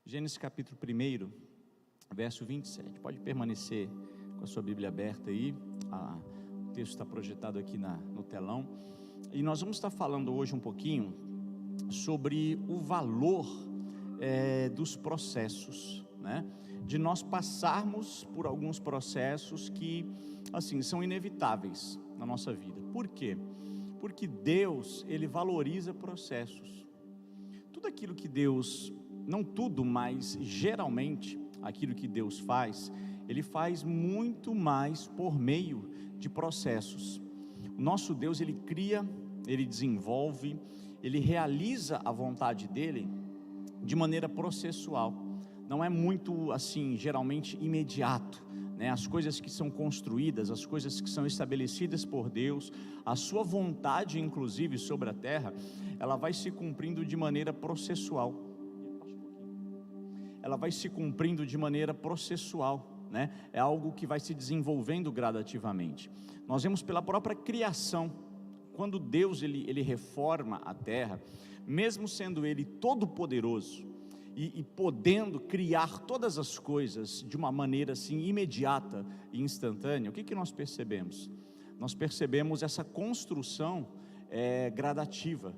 Gênesis capítulo 1, verso 27. Pode permanecer com a sua Bíblia aberta aí. O texto está projetado aqui no telão. E nós vamos estar falando hoje um pouquinho sobre o valor dos processos, né? De nós passarmos por alguns processos que, assim, são inevitáveis na nossa vida. Por quê? Porque Deus, Ele valoriza processos. Tudo aquilo que Deus, não tudo, mas geralmente, aquilo que Deus faz, Ele faz muito mais por meio de processos. O nosso Deus, Ele cria, Ele desenvolve, Ele realiza a vontade dEle de maneira processual. Não é muito assim, geralmente imediato, né? As coisas que são construídas, as coisas que são estabelecidas por Deus, a sua vontade inclusive sobre a terra, ela vai se cumprindo de maneira processual. Ela vai se cumprindo de maneira processual, né? É algo que vai se desenvolvendo gradativamente. Nós vemos pela própria criação, quando Deus ele reforma a terra, mesmo sendo Ele todo poderoso, e podendo criar todas as coisas de uma maneira assim imediata e instantânea, o que nós percebemos? Nós percebemos essa construção gradativa,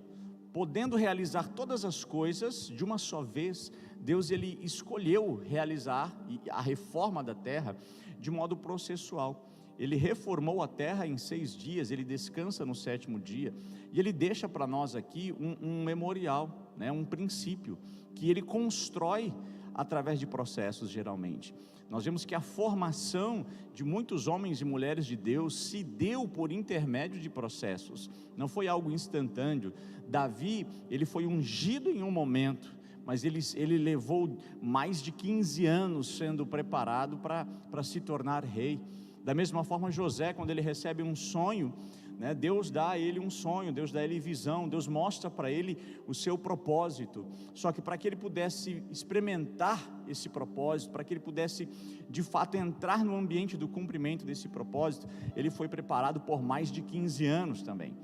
podendo realizar todas as coisas de uma só vez. Deus ele escolheu realizar a reforma da terra de modo processual. Ele reformou a terra em 6 dias, Ele descansa no 7º dia, e Ele deixa para nós aqui um memorial, né, um princípio, que Ele constrói através de processos geralmente. Nós vemos que a formação de muitos homens e mulheres de Deus se deu por intermédio de processos, não foi algo instantâneo. Davi, ele foi ungido em um momento, mas ele levou mais de 15 anos sendo preparado para se tornar rei. Da mesma forma, José, quando ele recebe um sonho, né, Deus dá a ele um sonho, Deus dá a ele visão, Deus mostra para ele o seu propósito. Só que para que ele pudesse experimentar esse propósito, para que ele pudesse de fato entrar no ambiente do cumprimento desse propósito, ele foi preparado por mais de 15 anos também.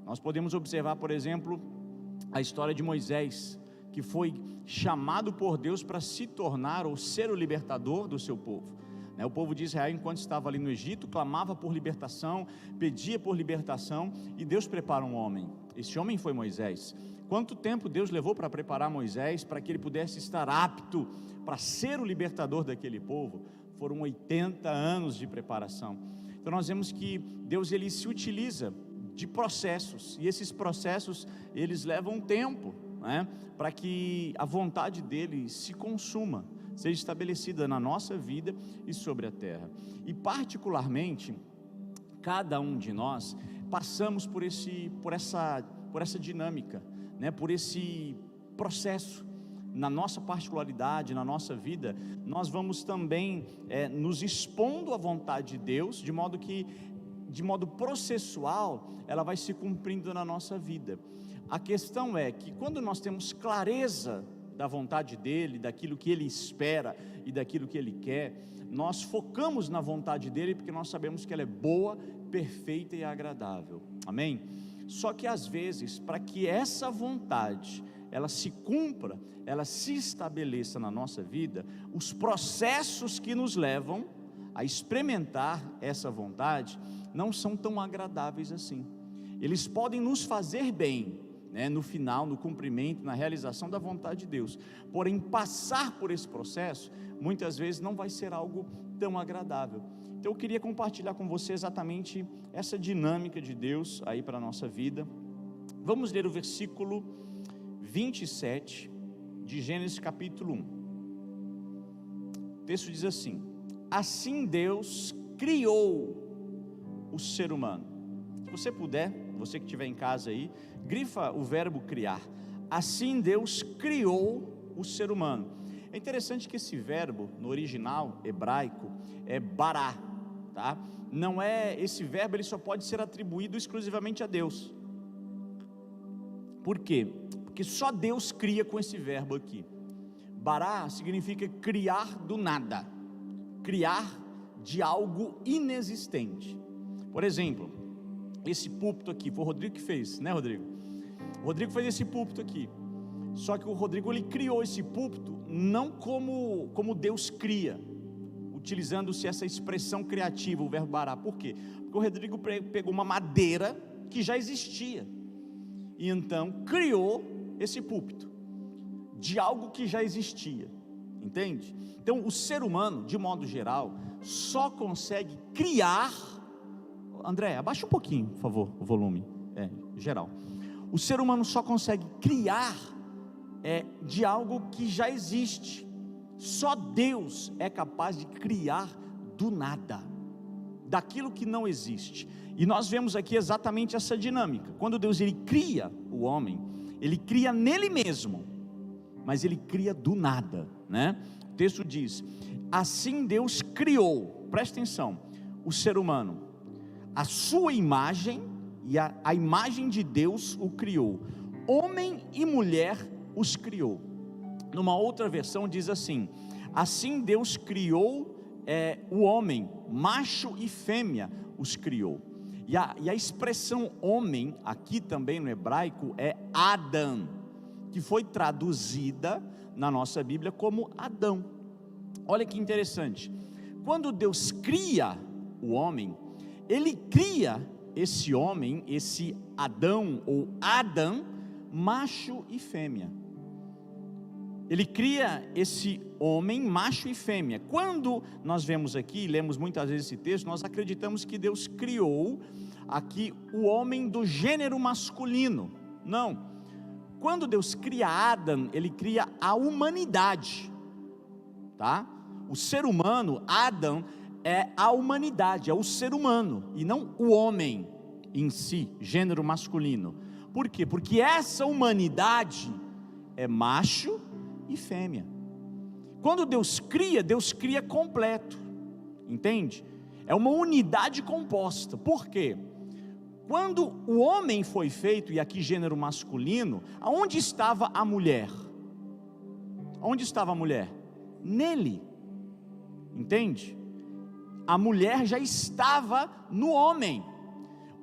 Nós podemos observar, por exemplo, a história de Moisés, que foi chamado por Deus para se tornar ou ser o libertador do seu povo. O povo de Israel, enquanto estava ali no Egito, clamava por libertação, pedia por libertação, e Deus prepara um homem. Esse homem foi Moisés. Quanto tempo Deus levou para preparar Moisés, para que ele pudesse estar apto para ser o libertador daquele povo? Foram 80 anos de preparação. Então nós vemos que Deus ele se utiliza de processos, e esses processos eles levam tempo, né, para que a vontade dele se consuma, seja estabelecida na nossa vida e sobre a terra. E particularmente, cada um de nós passamos por essa dinâmica, né? Por esse processo. Na nossa particularidade, na nossa vida, nós vamos também nos expondo à vontade de Deus, de modo que, de modo processual, ela vai se cumprindo na nossa vida. A questão é que quando nós temos clareza da vontade dEle, daquilo que Ele espera e daquilo que Ele quer, nós focamos na vontade dEle, porque nós sabemos que ela é boa, perfeita e agradável, amém? Só que às vezes, para que essa vontade, ela se cumpra, ela se estabeleça na nossa vida, os processos que nos levam a experimentar essa vontade, não são tão agradáveis assim. Eles podem nos fazer bem, né, no final, no cumprimento, na realização da vontade de Deus, porém passar por esse processo, muitas vezes não vai ser algo tão agradável. Então eu queria compartilhar com você exatamente essa dinâmica de Deus aí para a nossa vida. Vamos ler o versículo 27 de Gênesis capítulo 1. O texto diz assim: assim Deus criou o ser humano. Se você puder, você que estiver em casa aí, grifa o verbo criar. Assim Deus criou o ser humano. É interessante que esse verbo, no original hebraico, é bará, tá? Não é, esse verbo ele só pode ser atribuído exclusivamente a Deus. Por quê? Porque só Deus cria com esse verbo aqui. Bará significa criar do nada, criar de algo inexistente. Por exemplo, esse púlpito aqui, foi o Rodrigo que fez, né, Rodrigo? O Rodrigo fez esse púlpito aqui. Só que o Rodrigo, ele criou esse púlpito não como Deus cria, utilizando-se essa expressão criativa, o verbo bará. Por quê? Porque o Rodrigo pegou uma madeira que já existia, e então criou esse púlpito de algo que já existia, entende? Então o ser humano, de modo geral, só consegue criar. André, abaixa um pouquinho, por favor, o volume, geral. O ser humano só consegue criar de algo que já existe. Só Deus é capaz de criar do nada, daquilo que não existe. E nós vemos aqui exatamente essa dinâmica. Quando Deus ele cria o homem, ele cria nele mesmo, mas ele cria do nada, né? O texto diz: assim Deus criou, presta atenção, o ser humano, a sua imagem, e a imagem de Deus o criou, homem e mulher os criou. Numa outra versão diz assim: assim Deus criou o homem, macho e fêmea os criou. E a expressão homem, aqui também no hebraico, é Adam, que foi traduzida na nossa Bíblia como Adão. Olha que interessante, quando Deus cria o homem, ele cria esse homem, esse Adão ou Adam, macho e fêmea. Ele cria esse homem, macho e fêmea. Quando nós vemos aqui, lemos muitas vezes esse texto, nós acreditamos que Deus criou aqui o homem do gênero masculino. Não. Quando Deus cria Adão, ele cria a humanidade, tá? O ser humano, Adão, é a humanidade, é o ser humano, e não o homem em si, gênero masculino. Por quê? Porque essa humanidade é macho e fêmea. Quando Deus cria completo, entende? É uma unidade composta. Por quê? Quando o homem foi feito, e aqui gênero masculino, aonde estava a mulher? Onde estava a mulher? Nele, entende? A mulher já estava no homem,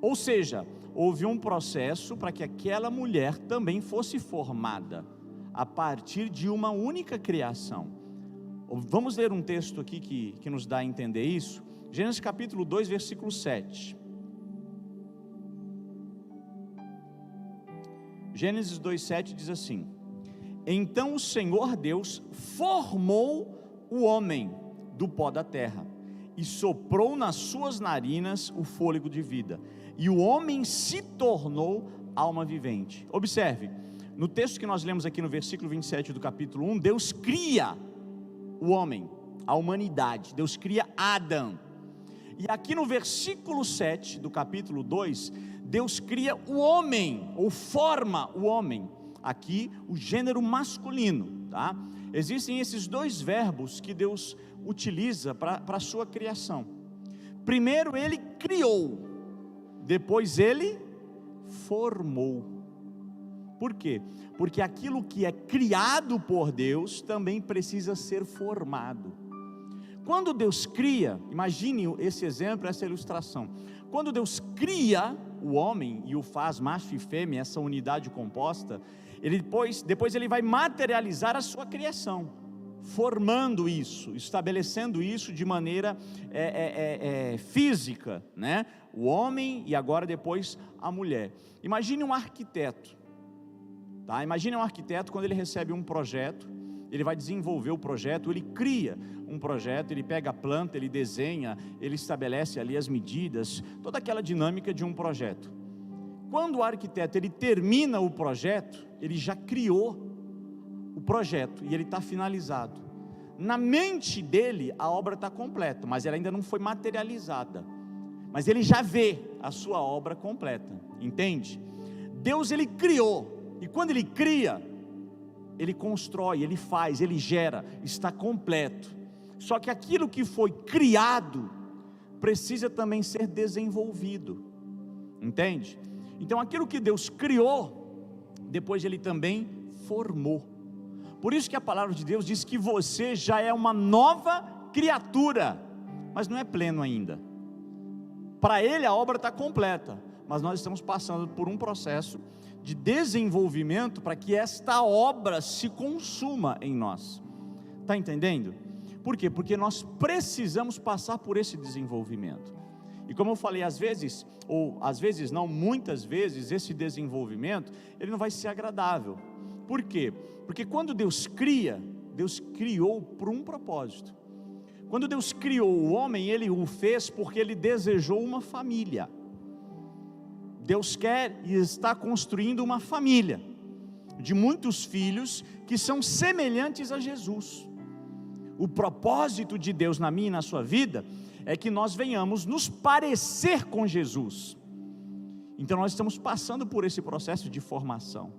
ou seja, houve um processo para que aquela mulher também fosse formada a partir de uma única criação. Vamos ler um texto aqui que nos dá a entender isso. Gênesis capítulo 2, versículo 7. Gênesis 2:7 diz assim: então o Senhor Deus formou o homem do pó da terra, e soprou nas suas narinas o fôlego de vida, e o homem se tornou alma vivente. Observe, no texto que nós lemos aqui no versículo 27 do capítulo 1, Deus cria o homem, a humanidade, Deus cria Adão. E aqui no versículo 7 do capítulo 2, Deus cria o homem, ou forma o homem, aqui o gênero masculino, tá? Existem esses dois verbos que Deus utiliza para a sua criação. Primeiro ele criou, depois ele formou. Por quê? Porque aquilo que é criado por Deus também precisa ser formado. Quando Deus cria, imagine esse exemplo, essa ilustração. Quando Deus cria o homem e o faz macho e fêmea, essa unidade composta, ele depois ele vai materializar a sua criação, formando isso, estabelecendo isso de maneira física, né? O homem e agora depois a mulher. Imagine um arquiteto, tá? Imagine um arquiteto quando ele recebe um projeto, ele vai desenvolver o projeto, ele cria um projeto, ele pega a planta, ele desenha, ele estabelece ali as medidas, toda aquela dinâmica de um projeto. Quando o arquiteto ele termina o projeto, ele já criou o projeto e ele está finalizado. Na mente dele a obra está completa, mas ela ainda não foi materializada. Mas ele já vê a sua obra completa, entende? Deus ele criou, e quando ele cria, ele constrói, ele faz, ele gera, está completo. Só que aquilo que foi criado precisa também ser desenvolvido, entende? Então aquilo que Deus criou, depois ele também formou. Por isso que a palavra de Deus diz que você já é uma nova criatura, mas não é pleno ainda. Para ele a obra está completa, mas nós estamos passando por um processo de desenvolvimento para que esta obra se consuma em nós. Está entendendo? Por quê? Porque nós precisamos passar por esse desenvolvimento. E como eu falei, às vezes, ou às vezes não, muitas vezes, esse desenvolvimento, ele não vai ser agradável. Por quê? Porque quando Deus cria, Deus criou por um propósito. Quando Deus criou o homem, Ele o fez porque Ele desejou uma família. Deus quer e está construindo uma família, de muitos filhos que são semelhantes a Jesus. O propósito de Deus na minha e na sua vida é que nós venhamos nos parecer com Jesus. Então nós estamos passando por esse processo de formação.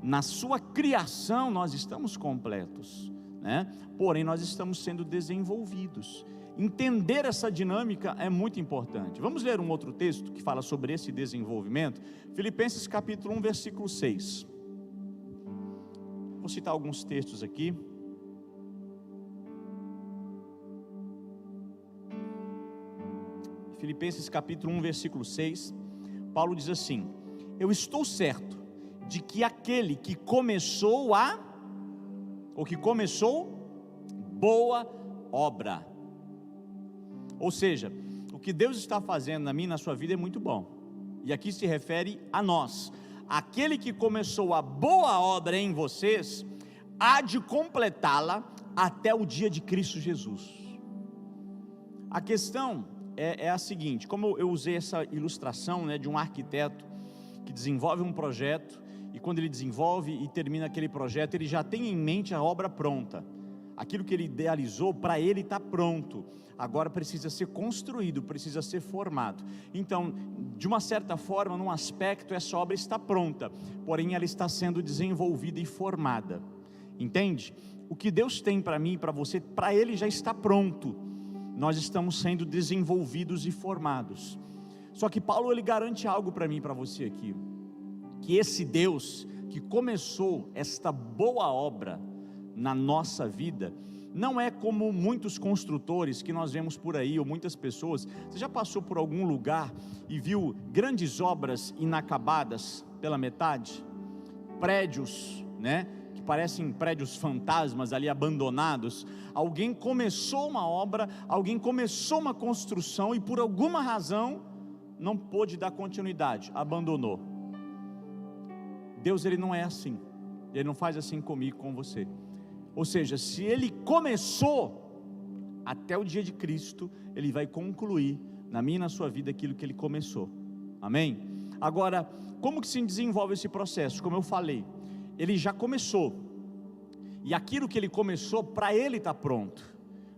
Na sua criação nós estamos completos, né? Porém nós estamos sendo desenvolvidos. Entender essa dinâmica é muito importante. Vamos ler um outro texto que fala sobre esse desenvolvimento. Filipenses capítulo 1, versículo 6. Vou citar alguns textos aqui. Filipenses capítulo 1, versículo 6, Paulo diz assim: eu estou certo de que aquele que começou boa obra, ou seja, o que Deus está fazendo na minha e na sua vida é muito bom, e aqui se refere a nós. Aquele que começou a boa obra em vocês, há de completá-la até o dia de Cristo Jesus. A questão é a seguinte: como eu usei essa ilustração, né, de um arquiteto que desenvolve um projeto, e quando ele desenvolve e termina aquele projeto, ele já tem em mente a obra pronta, aquilo que ele idealizou para ele está pronto, agora precisa ser construído, precisa ser formado. Então, de uma certa forma, num aspecto, essa obra está pronta, porém ela está sendo desenvolvida e formada, entende? O que Deus tem para mim e para você, para Ele já está pronto, nós estamos sendo desenvolvidos e formados. Só que Paulo, ele garante algo para mim e para você aqui, que esse Deus que começou esta boa obra na nossa vida, não é como muitos construtores que nós vemos por aí, ou muitas pessoas. Você já passou por algum lugar e viu grandes obras inacabadas pela metade? Prédios, né, que parecem prédios fantasmas ali abandonados. Alguém começou uma obra, alguém começou uma construção e por alguma razão não pôde dar continuidade, abandonou. Deus, ele não é assim, Ele não faz assim comigo, com você. Ou seja, se Ele começou, até o dia de Cristo, Ele vai concluir na minha e na sua vida aquilo que Ele começou, amém? Agora, como que se desenvolve esse processo? Como eu falei, Ele já começou, e aquilo que Ele começou, para Ele está pronto,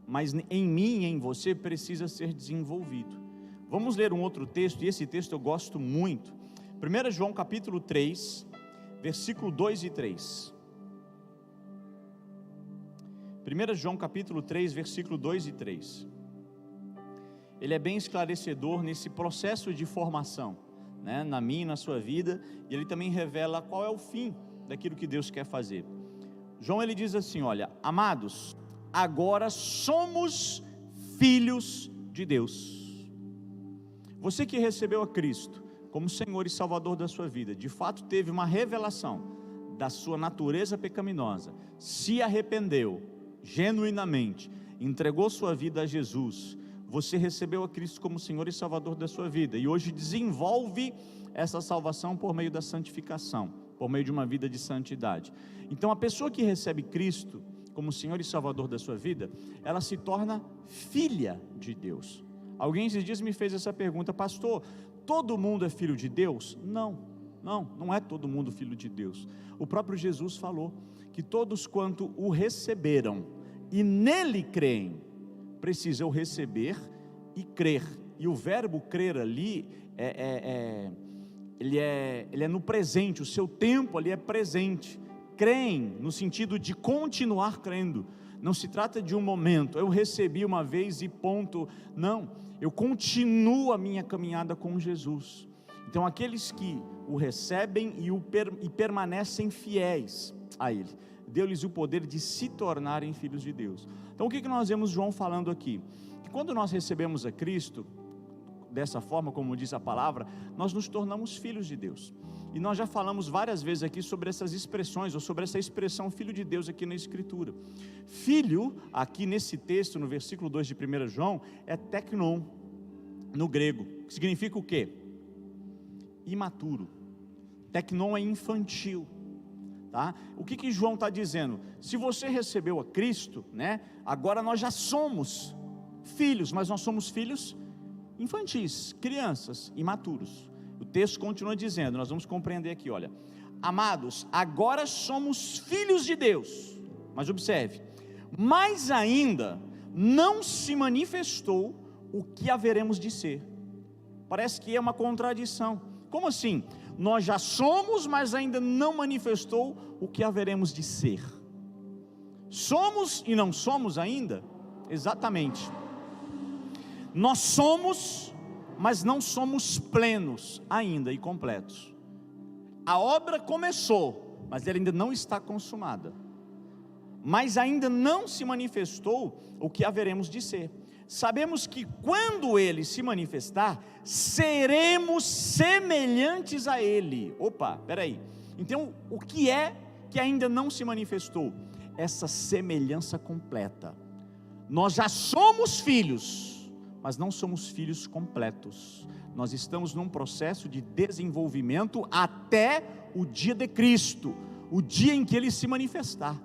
mas em mim e em você precisa ser desenvolvido. Vamos ler um outro texto, e esse texto eu gosto muito, 1 João capítulo 3, versículo 2 e 3. 1 João capítulo 3, versículo 2 e 3. Ele é bem esclarecedor nesse processo de formação, né, na minha e na sua vida, e ele também revela qual é o fim daquilo que Deus quer fazer. João, ele diz assim: olha, amados, agora somos filhos de Deus. Você que recebeu a Cristo como Senhor e Salvador da sua vida, de fato teve uma revelação da sua natureza pecaminosa, se arrependeu genuinamente, entregou sua vida a Jesus, você recebeu a Cristo como Senhor e Salvador da sua vida, e hoje desenvolve essa salvação por meio da santificação, por meio de uma vida de santidade. Então a pessoa que recebe Cristo como Senhor e Salvador da sua vida, ela se torna filha de Deus. Alguém esses dias me fez essa pergunta: pastor, todo mundo é filho de Deus? Não é todo mundo filho de Deus. O próprio Jesus falou que todos quanto o receberam e nele creem, precisam receber e crer. E o verbo crer ali, ele é no presente, o seu tempo ali é presente. Creem no sentido de continuar crendo. Não se trata de um momento, eu recebi uma vez e ponto. Não, eu continuo a minha caminhada com Jesus. Então aqueles que o recebem e permanecem fiéis a Ele, deu-lhes o poder de se tornarem filhos de Deus. Então o que nós vemos João falando aqui? Que quando nós recebemos a Cristo, dessa forma como diz a palavra, nós nos tornamos filhos de Deus. E nós já falamos várias vezes aqui sobre essas expressões, ou sobre essa expressão Filho de Deus aqui na Escritura. Filho, aqui nesse texto, no versículo 2 de 1 João, é teknon, no grego, que significa o quê? Imaturo. Teknon é infantil. Tá? O que João está dizendo? Se você recebeu a Cristo, né, agora nós já somos filhos, mas nós somos filhos infantis, crianças, imaturos. O texto continua dizendo, nós vamos compreender aqui, olha: amados, agora somos filhos de Deus, mas observe, mas ainda não se manifestou o que haveremos de ser. Parece que é uma contradição. Como assim? Nós já somos, mas ainda não manifestou o que haveremos de ser. Somos e não somos ainda? Exatamente. Nós somos, mas não somos plenos ainda e completos. A obra começou, mas ela ainda não está consumada. Mas ainda não se manifestou o que haveremos de ser. Sabemos que quando Ele se manifestar, seremos semelhantes a Ele. Opa, peraí. Então, o que é que ainda não se manifestou? Essa semelhança completa. Nós já somos filhos, mas não somos filhos completos. Nós estamos num processo de desenvolvimento até o dia de Cristo, o dia em que Ele se manifestar.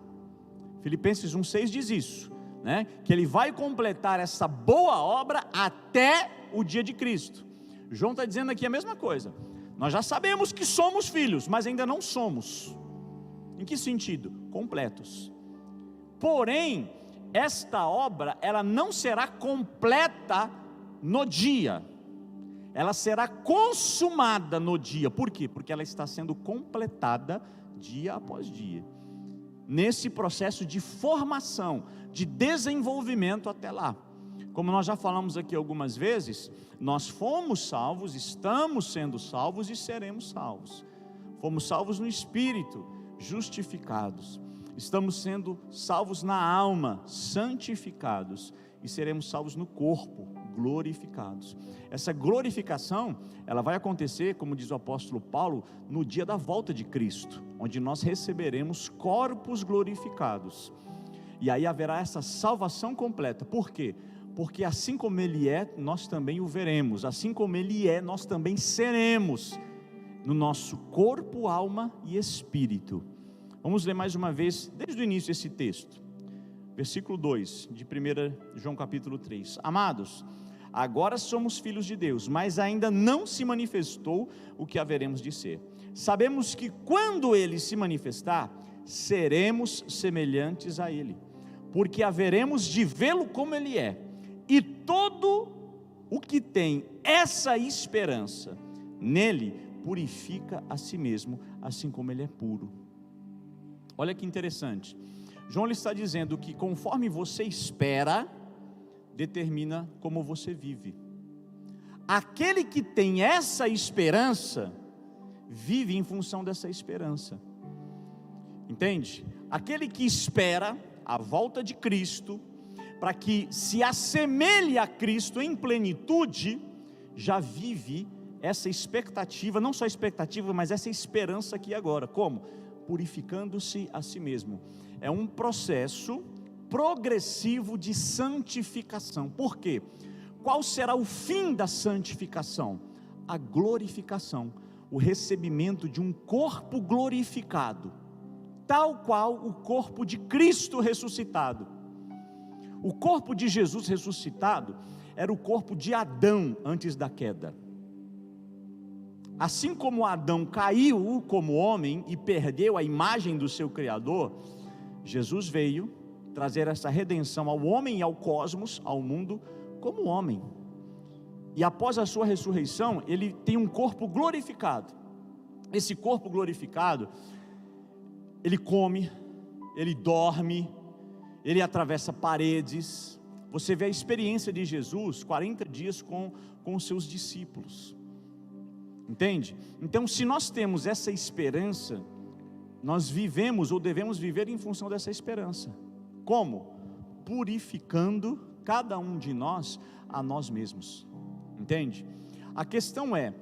Filipenses 1,6 diz isso, né? Que Ele vai completar essa boa obra até o dia de Cristo. João está dizendo aqui a mesma coisa. Nós já sabemos que somos filhos, mas ainda não somos. Em que sentido? Completos. Porém, esta obra, ela não será completa no dia, ela será consumada no dia. Por quê? Porque ela está sendo completada dia após dia, nesse processo de formação, de desenvolvimento até lá. Como nós já falamos aqui algumas vezes, nós fomos salvos, estamos sendo salvos e seremos salvos. Fomos salvos no Espírito, justificados. Estamos sendo salvos na alma, santificados, e seremos salvos no corpo, glorificados. Essa glorificação, ela vai acontecer, como diz o apóstolo Paulo, no dia da volta de Cristo, onde nós receberemos corpos glorificados, e aí haverá essa salvação completa. Por quê? Porque assim como Ele é, nós também o veremos, assim como Ele é, nós também seremos, no nosso corpo, alma e espírito. Vamos ler mais uma vez, desde o início esse texto, versículo 2, de 1 João capítulo 3. Amados, agora somos filhos de Deus, mas ainda não se manifestou o que haveremos de ser. Sabemos que quando Ele se manifestar, seremos semelhantes a Ele, porque haveremos de vê-lo como Ele é. E todo o que tem essa esperança nele, purifica a si mesmo, assim como Ele é puro. Olha que interessante, João está dizendo que conforme você espera, determina como você vive. Aquele que tem essa esperança, vive em função dessa esperança, entende? Aquele que espera a volta de Cristo, para que se assemelhe a Cristo em plenitude, já vive essa expectativa, não só expectativa, mas essa esperança aqui agora. Como? Purificando-se a si mesmo. É um processo progressivo de santificação. Por quê? Qual será o fim da santificação? A glorificação, o recebimento de um corpo glorificado, tal qual o corpo de Cristo ressuscitado. O corpo de Jesus ressuscitado era o corpo de Adão antes da queda. Assim como Adão caiu como homem e perdeu a imagem do seu Criador, Jesus veio trazer essa redenção ao homem e ao cosmos, ao mundo, como homem. E após a sua ressurreição, ele tem um corpo glorificado. Esse corpo glorificado, ele come, ele dorme, ele atravessa paredes. Você vê a experiência de Jesus, 40 dias com os seus discípulos. Entende? Então, se nós temos essa esperança, nós vivemos ou devemos viver em função dessa esperança. Como? Purificando cada um de nós a nós mesmos. Entende? A questão é,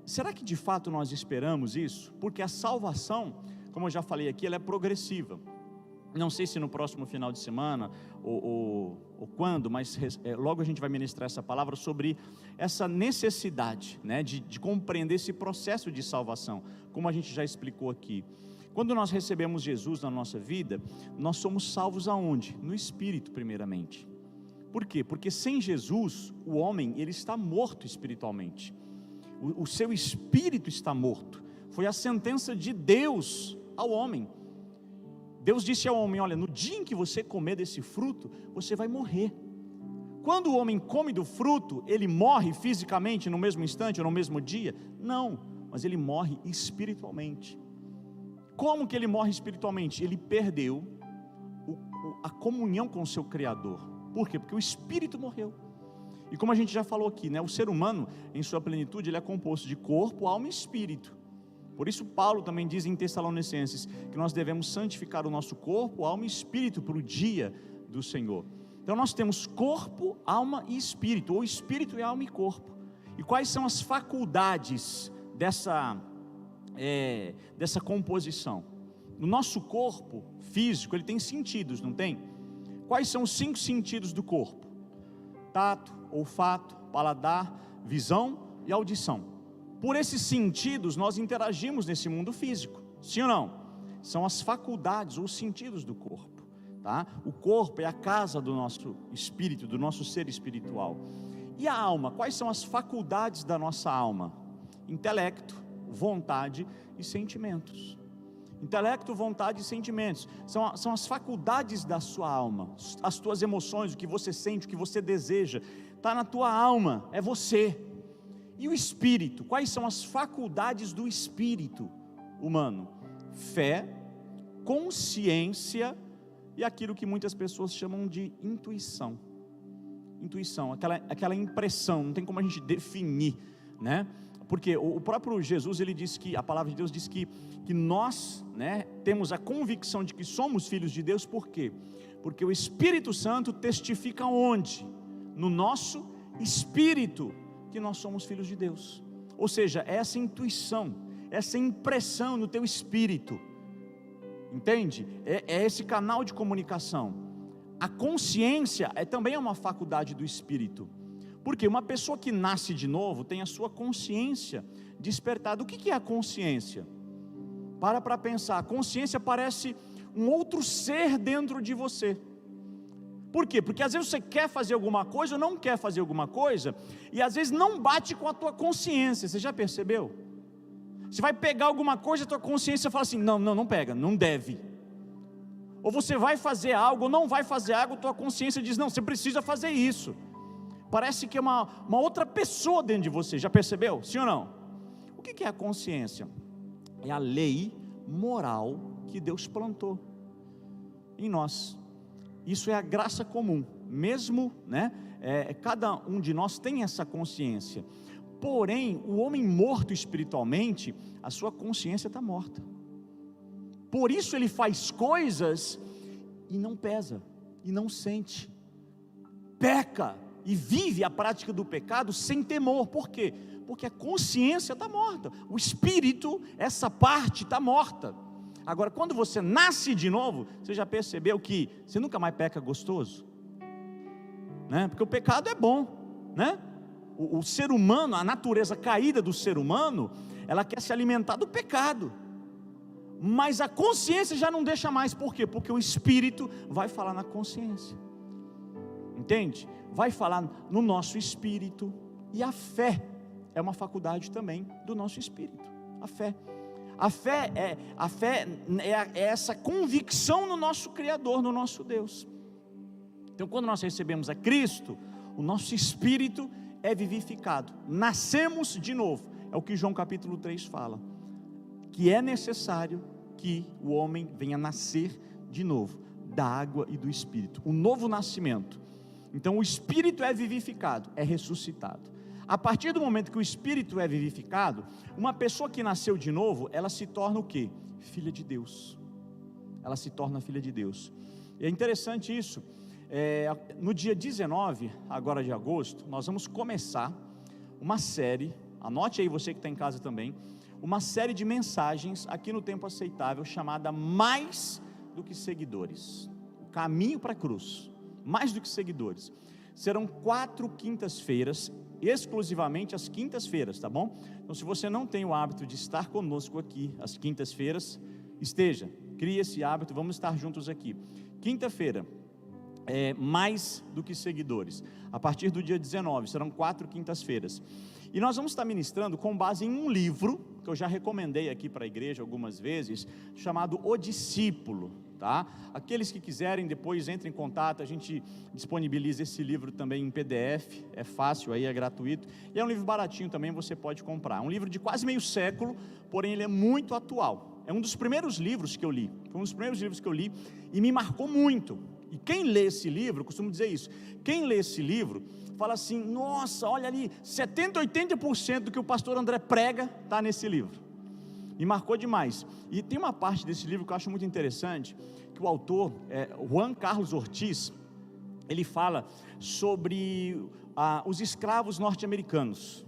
será que de fato nós esperamos isso? Porque a salvação, como eu já falei aqui, ela é progressiva. Não sei se no próximo final de semana ou quando, mas logo a gente vai ministrar essa palavra sobre essa necessidade, né, de compreender esse processo de salvação, como a gente já explicou aqui. Quando nós recebemos Jesus na nossa vida, nós somos salvos aonde? No Espírito, primeiramente. Por quê? Porque sem Jesus, o homem, ele está morto espiritualmente. O seu espírito está morto. Foi a sentença de Deus ao homem. Deus disse ao homem: olha, no dia em que você comer desse fruto, você vai morrer. Quando o homem come do fruto, ele morre fisicamente no mesmo instante ou no mesmo dia? Não, mas ele morre espiritualmente. Como que ele morre espiritualmente? Ele perdeu a comunhão com o seu Criador. Por quê? Porque o espírito morreu. E como a gente já falou aqui, né, o ser humano, em sua plenitude, ele é composto de corpo, alma e espírito. Por isso Paulo também diz em Tessalonicenses que nós devemos santificar o nosso corpo, alma e espírito para o dia do Senhor. Então nós temos corpo, alma e espírito, ou espírito e alma e corpo. E quais são as faculdades dessa composição? No nosso corpo físico, ele tem sentidos, não tem? Quais são os 5 sentidos do corpo? Tato, olfato, paladar, visão e audição. Por esses sentidos nós interagimos nesse mundo físico, sim ou não? São as faculdades ou os sentidos do corpo, tá? O corpo é a casa do nosso espírito, do nosso ser espiritual. E a alma? Quais são as faculdades da nossa alma? Intelecto, vontade e sentimentos. Intelecto, vontade e sentimentos são as faculdades da sua alma. As tuas emoções, o que você sente, o que você deseja, está na tua alma, é você. E o espírito? Quais são as faculdades do espírito humano? Fé, consciência e aquilo que muitas pessoas chamam de intuição. Intuição, aquela impressão, não tem como a gente definir, né? Porque o próprio Jesus, ele diz que, a palavra de Deus diz que nós, né, temos a convicção de que somos filhos de Deus. Por quê? Porque o Espírito Santo testifica onde? No nosso espírito, que nós somos filhos de Deus. Ou seja, essa intuição, essa impressão no teu espírito, entende? É esse canal de comunicação. A consciência também é uma faculdade do espírito. Porque uma pessoa que nasce de novo tem a sua consciência despertada. O que é a consciência? Para pensar, a consciência parece um outro ser dentro de você. Por quê? Porque às vezes você quer fazer alguma coisa ou não quer fazer alguma coisa, e às vezes não bate com a tua consciência. Você já percebeu? Você vai pegar alguma coisa, a tua consciência fala assim: não pega, não deve. Ou você vai fazer algo ou não vai fazer algo, a tua consciência diz: não, você precisa fazer isso. Parece que é uma outra pessoa dentro de você. Já percebeu? Sim ou não? O que é a consciência? É a lei moral que Deus plantou em nós. Isso é a graça comum. Mesmo, né, cada um de nós tem essa consciência. Porém, o homem morto espiritualmente, a sua consciência está morta. Por isso ele faz coisas e não pesa, e não sente. Peca e vive a prática do pecado sem temor. Por quê? Porque a consciência está morta. O espírito, essa parte está morta. Agora, quando você nasce de novo, você já percebeu que você nunca mais peca gostoso? Né? Porque o pecado é bom, né? O ser humano, a natureza caída do ser humano, ela quer se alimentar do pecado. Mas a consciência já não deixa mais. Por quê? Porque o espírito vai falar na consciência. Entende? Vai falar no nosso espírito. E a fé é uma faculdade também do nosso espírito. A fé. A fé é essa convicção no nosso Criador, no nosso Deus. Então, quando nós recebemos a Cristo, o nosso espírito é vivificado. Nascemos de novo. É o que João capítulo 3 fala. Que é necessário que o homem venha nascer de novo, da água e do espírito. O novo nascimento. Então o espírito é vivificado, é ressuscitado. A partir do momento que o espírito é vivificado, uma pessoa que nasceu de novo, ela se torna o quê? Filha de Deus. Ela se torna filha de Deus. E é interessante isso. No dia 19, agora de agosto, nós vamos começar uma série anote aí você que está em casa também, uma série de mensagens aqui no Tempo Aceitável, chamada Mais do que Seguidores, o caminho para a cruz, mais do que seguidores. Serão 4 quintas-feiras, exclusivamente às quintas-feiras, tá bom? Então, se você não tem o hábito de estar conosco aqui às quintas-feiras, esteja, crie esse hábito, vamos estar juntos aqui. Quinta-feira, mais do que seguidores, a partir do dia 19, serão 4 quintas-feiras, e nós vamos estar ministrando com base em um livro, que eu já recomendei aqui para a igreja algumas vezes, chamado O Discípulo, tá? Aqueles que quiserem, depois entrem em contato, a gente disponibiliza esse livro também em PDF, é fácil aí, é gratuito, e é um livro baratinho também, você pode comprar, um livro de quase meio século, porém ele é muito atual, é um dos primeiros livros que eu li, foi um dos primeiros livros que eu li, e me marcou muito. E quem lê esse livro, costumo dizer isso, quem lê esse livro, fala assim, nossa, olha ali, 70, 80% do que o pastor André prega, está nesse livro, me marcou demais. E tem uma parte desse livro que eu acho muito interessante, que o autor, Juan Carlos Ortiz, ele fala sobre os escravos norte-americanos.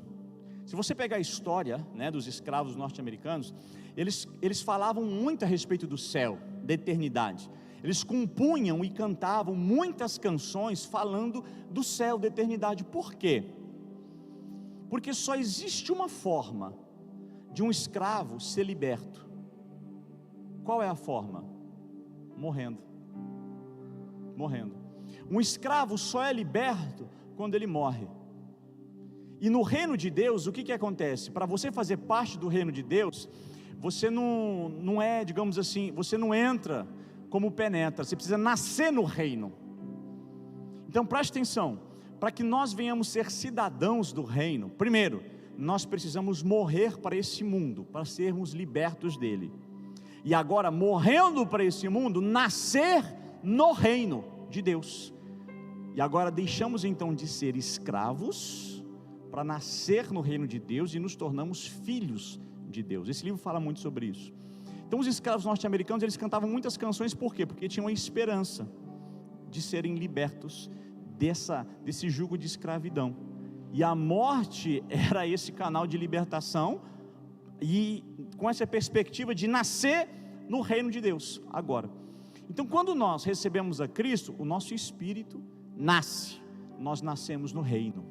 Se você pegar a história, né, dos escravos norte-americanos, eles falavam muito a respeito do céu, da eternidade. Eles compunham e cantavam muitas canções falando do céu, da eternidade. Por quê? Porque só existe uma forma de um escravo ser liberto. Qual é a forma? Morrendo. Morrendo. Um escravo só é liberto quando ele morre. E no reino de Deus, o que acontece? Para você fazer parte do reino de Deus, você não é, digamos assim, você não entra como penetra, você precisa nascer no reino. Então preste atenção, para que nós venhamos ser cidadãos do reino, primeiro, nós precisamos morrer para esse mundo, para sermos libertos dele, e agora morrendo para esse mundo, nascer no reino de Deus, e agora deixamos então de ser escravos, para nascer no reino de Deus, e nos tornamos filhos de Deus. Esse livro fala muito sobre isso. Então os escravos norte-americanos, eles cantavam muitas canções, por quê? Porque tinham a esperança de serem libertos desse jugo de escravidão, e a morte era esse canal de libertação, e com essa perspectiva de nascer no reino de Deus, agora. Então quando nós recebemos a Cristo, o nosso espírito nasce, nós nascemos no reino,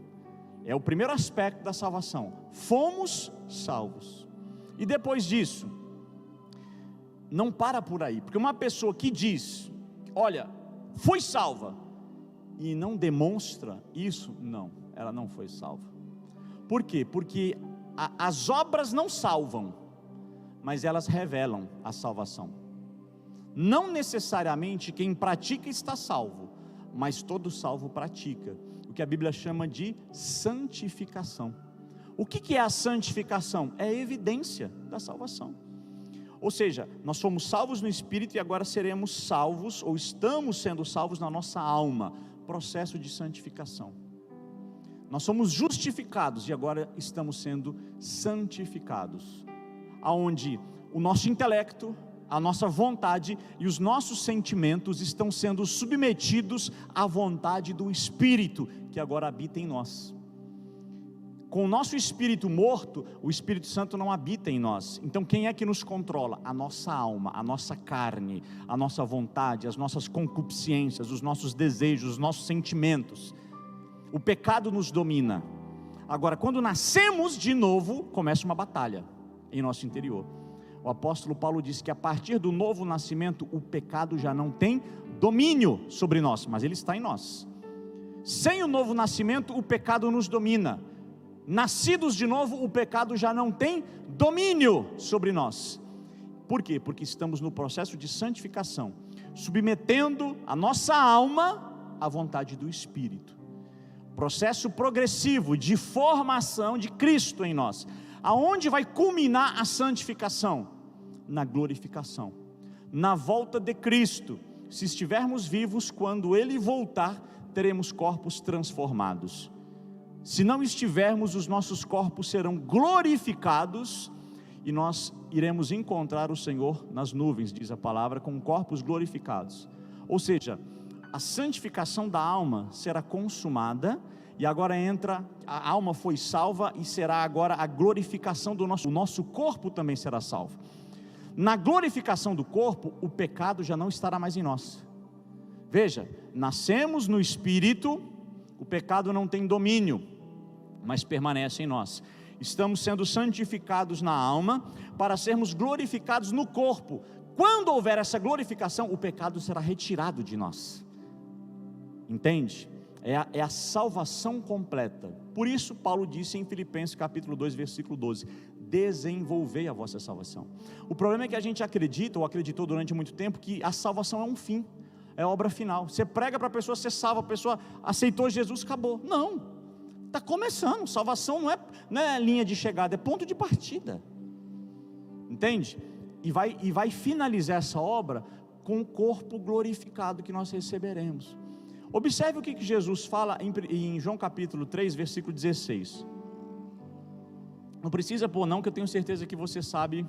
é o primeiro aspecto da salvação, fomos salvos, e depois disso, não para por aí, porque uma pessoa que diz, olha, fui salva, e não demonstra isso, não, ela não foi salva. Por quê? Porque as obras não salvam, mas elas revelam a salvação. Não necessariamente quem pratica está salvo, mas todo salvo pratica, o que a Bíblia chama de santificação. O que é a santificação? É a evidência da salvação. Ou seja, nós fomos salvos no Espírito e agora seremos salvos, ou estamos sendo salvos na nossa alma, processo de santificação. Nós somos justificados e agora estamos sendo santificados, aonde o nosso intelecto, a nossa vontade e os nossos sentimentos estão sendo submetidos à vontade do Espírito, que agora habita em nós. Com o nosso espírito morto, o Espírito Santo não habita em nós. Então quem é que nos controla? A nossa alma, a nossa carne, a nossa vontade, as nossas concupiscências, os nossos desejos, os nossos sentimentos. O pecado nos domina. Agora, quando nascemos de novo, começa uma batalha em nosso interior. O apóstolo Paulo diz que a partir do novo nascimento, o pecado já não tem domínio sobre nós, mas ele está em nós. Sem o novo nascimento, o pecado nos domina. Nascidos de novo, o pecado já não tem domínio sobre nós. Por quê? Porque estamos no processo de santificação, submetendo a nossa alma à vontade do Espírito. Processo progressivo de formação de Cristo em nós. Aonde vai culminar a santificação? Na glorificação, na volta de Cristo. Se estivermos vivos, quando Ele voltar, teremos corpos transformados. Se não estivermos, os nossos corpos serão glorificados e nós iremos encontrar o Senhor nas nuvens, diz a palavra, com corpos glorificados. Ou seja, a santificação da alma será consumada, e agora a alma foi salva, e será agora a glorificação do o nosso corpo também será salvo. Na glorificação do corpo, o pecado já não estará mais em nós. Veja, nascemos no Espírito, o pecado não tem domínio, mas permanece em nós. Estamos sendo santificados na alma, para sermos glorificados no corpo. Quando houver essa glorificação, o pecado será retirado de nós. Entende? É a salvação completa. Por isso Paulo disse em Filipenses capítulo 2, versículo 12: desenvolvei a vossa salvação. O problema é que a gente acredita, ou acreditou durante muito tempo, que a salvação é um fim, é obra final. Você prega para a pessoa, você salva, a pessoa aceitou Jesus, acabou. Não, está começando. Salvação não é linha de chegada, é ponto de partida. Entende? E vai finalizar essa obra com o corpo glorificado que nós receberemos. Observe o que Jesus fala em João capítulo 3, versículo 16. Não precisa pôr não, que eu tenho certeza que você sabe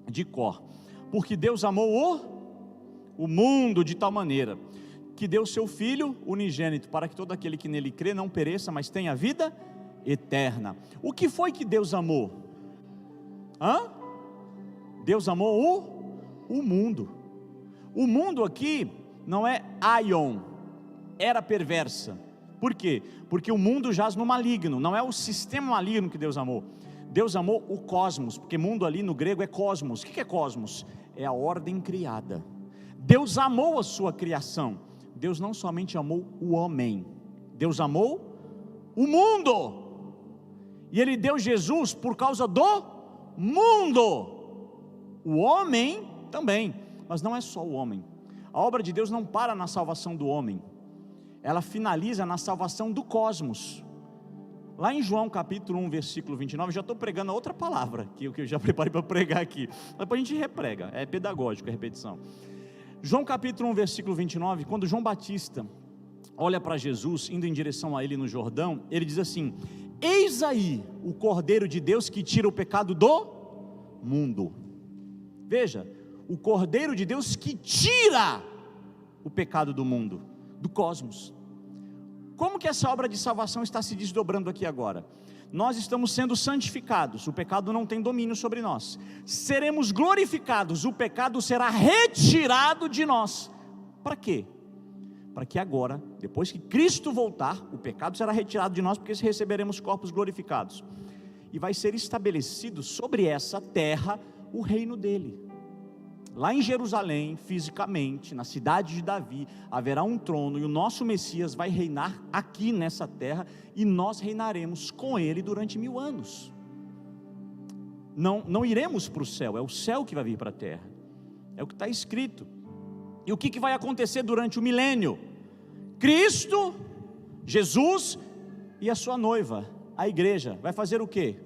de cor. Porque Deus amou o mundo de tal maneira, que deu seu Filho unigênito, para que todo aquele que nele crê não pereça, mas tenha vida eterna. O que foi que Deus amou? Deus amou o mundo. O mundo aqui não é aion, era perversa. Por quê? Porque o mundo jaz no maligno, não é o sistema maligno que Deus amou. Deus amou o cosmos, porque mundo ali no grego é cosmos. O que é cosmos? É a ordem criada. Deus amou a sua criação. Deus não somente amou o homem, Deus amou o mundo. E Ele deu Jesus por causa do mundo. O homem também, mas não é só o homem. A obra de Deus não para na salvação do homem, ela finaliza na salvação do cosmos. Lá em João capítulo 1, versículo 29, já estou pregando a outra palavra, que eu já preparei para pregar aqui, depois a gente reprega, é pedagógico, é repetição. João capítulo 1, versículo 29, quando João Batista olha para Jesus, indo em direção a ele no Jordão, ele diz assim: eis aí o Cordeiro de Deus que tira o pecado do mundo. Veja, o Cordeiro de Deus que tira o pecado do mundo, do cosmos. Como que essa obra de salvação está se desdobrando aqui agora? Nós estamos sendo santificados, o pecado não tem domínio sobre nós. Seremos glorificados, o pecado será retirado de nós. Para quê? Para que agora, depois que Cristo voltar, o pecado será retirado de nós, porque receberemos corpos glorificados. E vai ser estabelecido sobre essa terra o reino dele. Lá em Jerusalém, fisicamente, na cidade de Davi, haverá um trono, e o nosso Messias vai reinar aqui nessa terra, e nós reinaremos com ele durante 1000 anos. Não iremos para o céu, é o céu que vai vir para a terra, é o que está escrito. E o que vai acontecer durante o milênio? Cristo, Jesus e a sua noiva, a igreja, vai fazer o quê?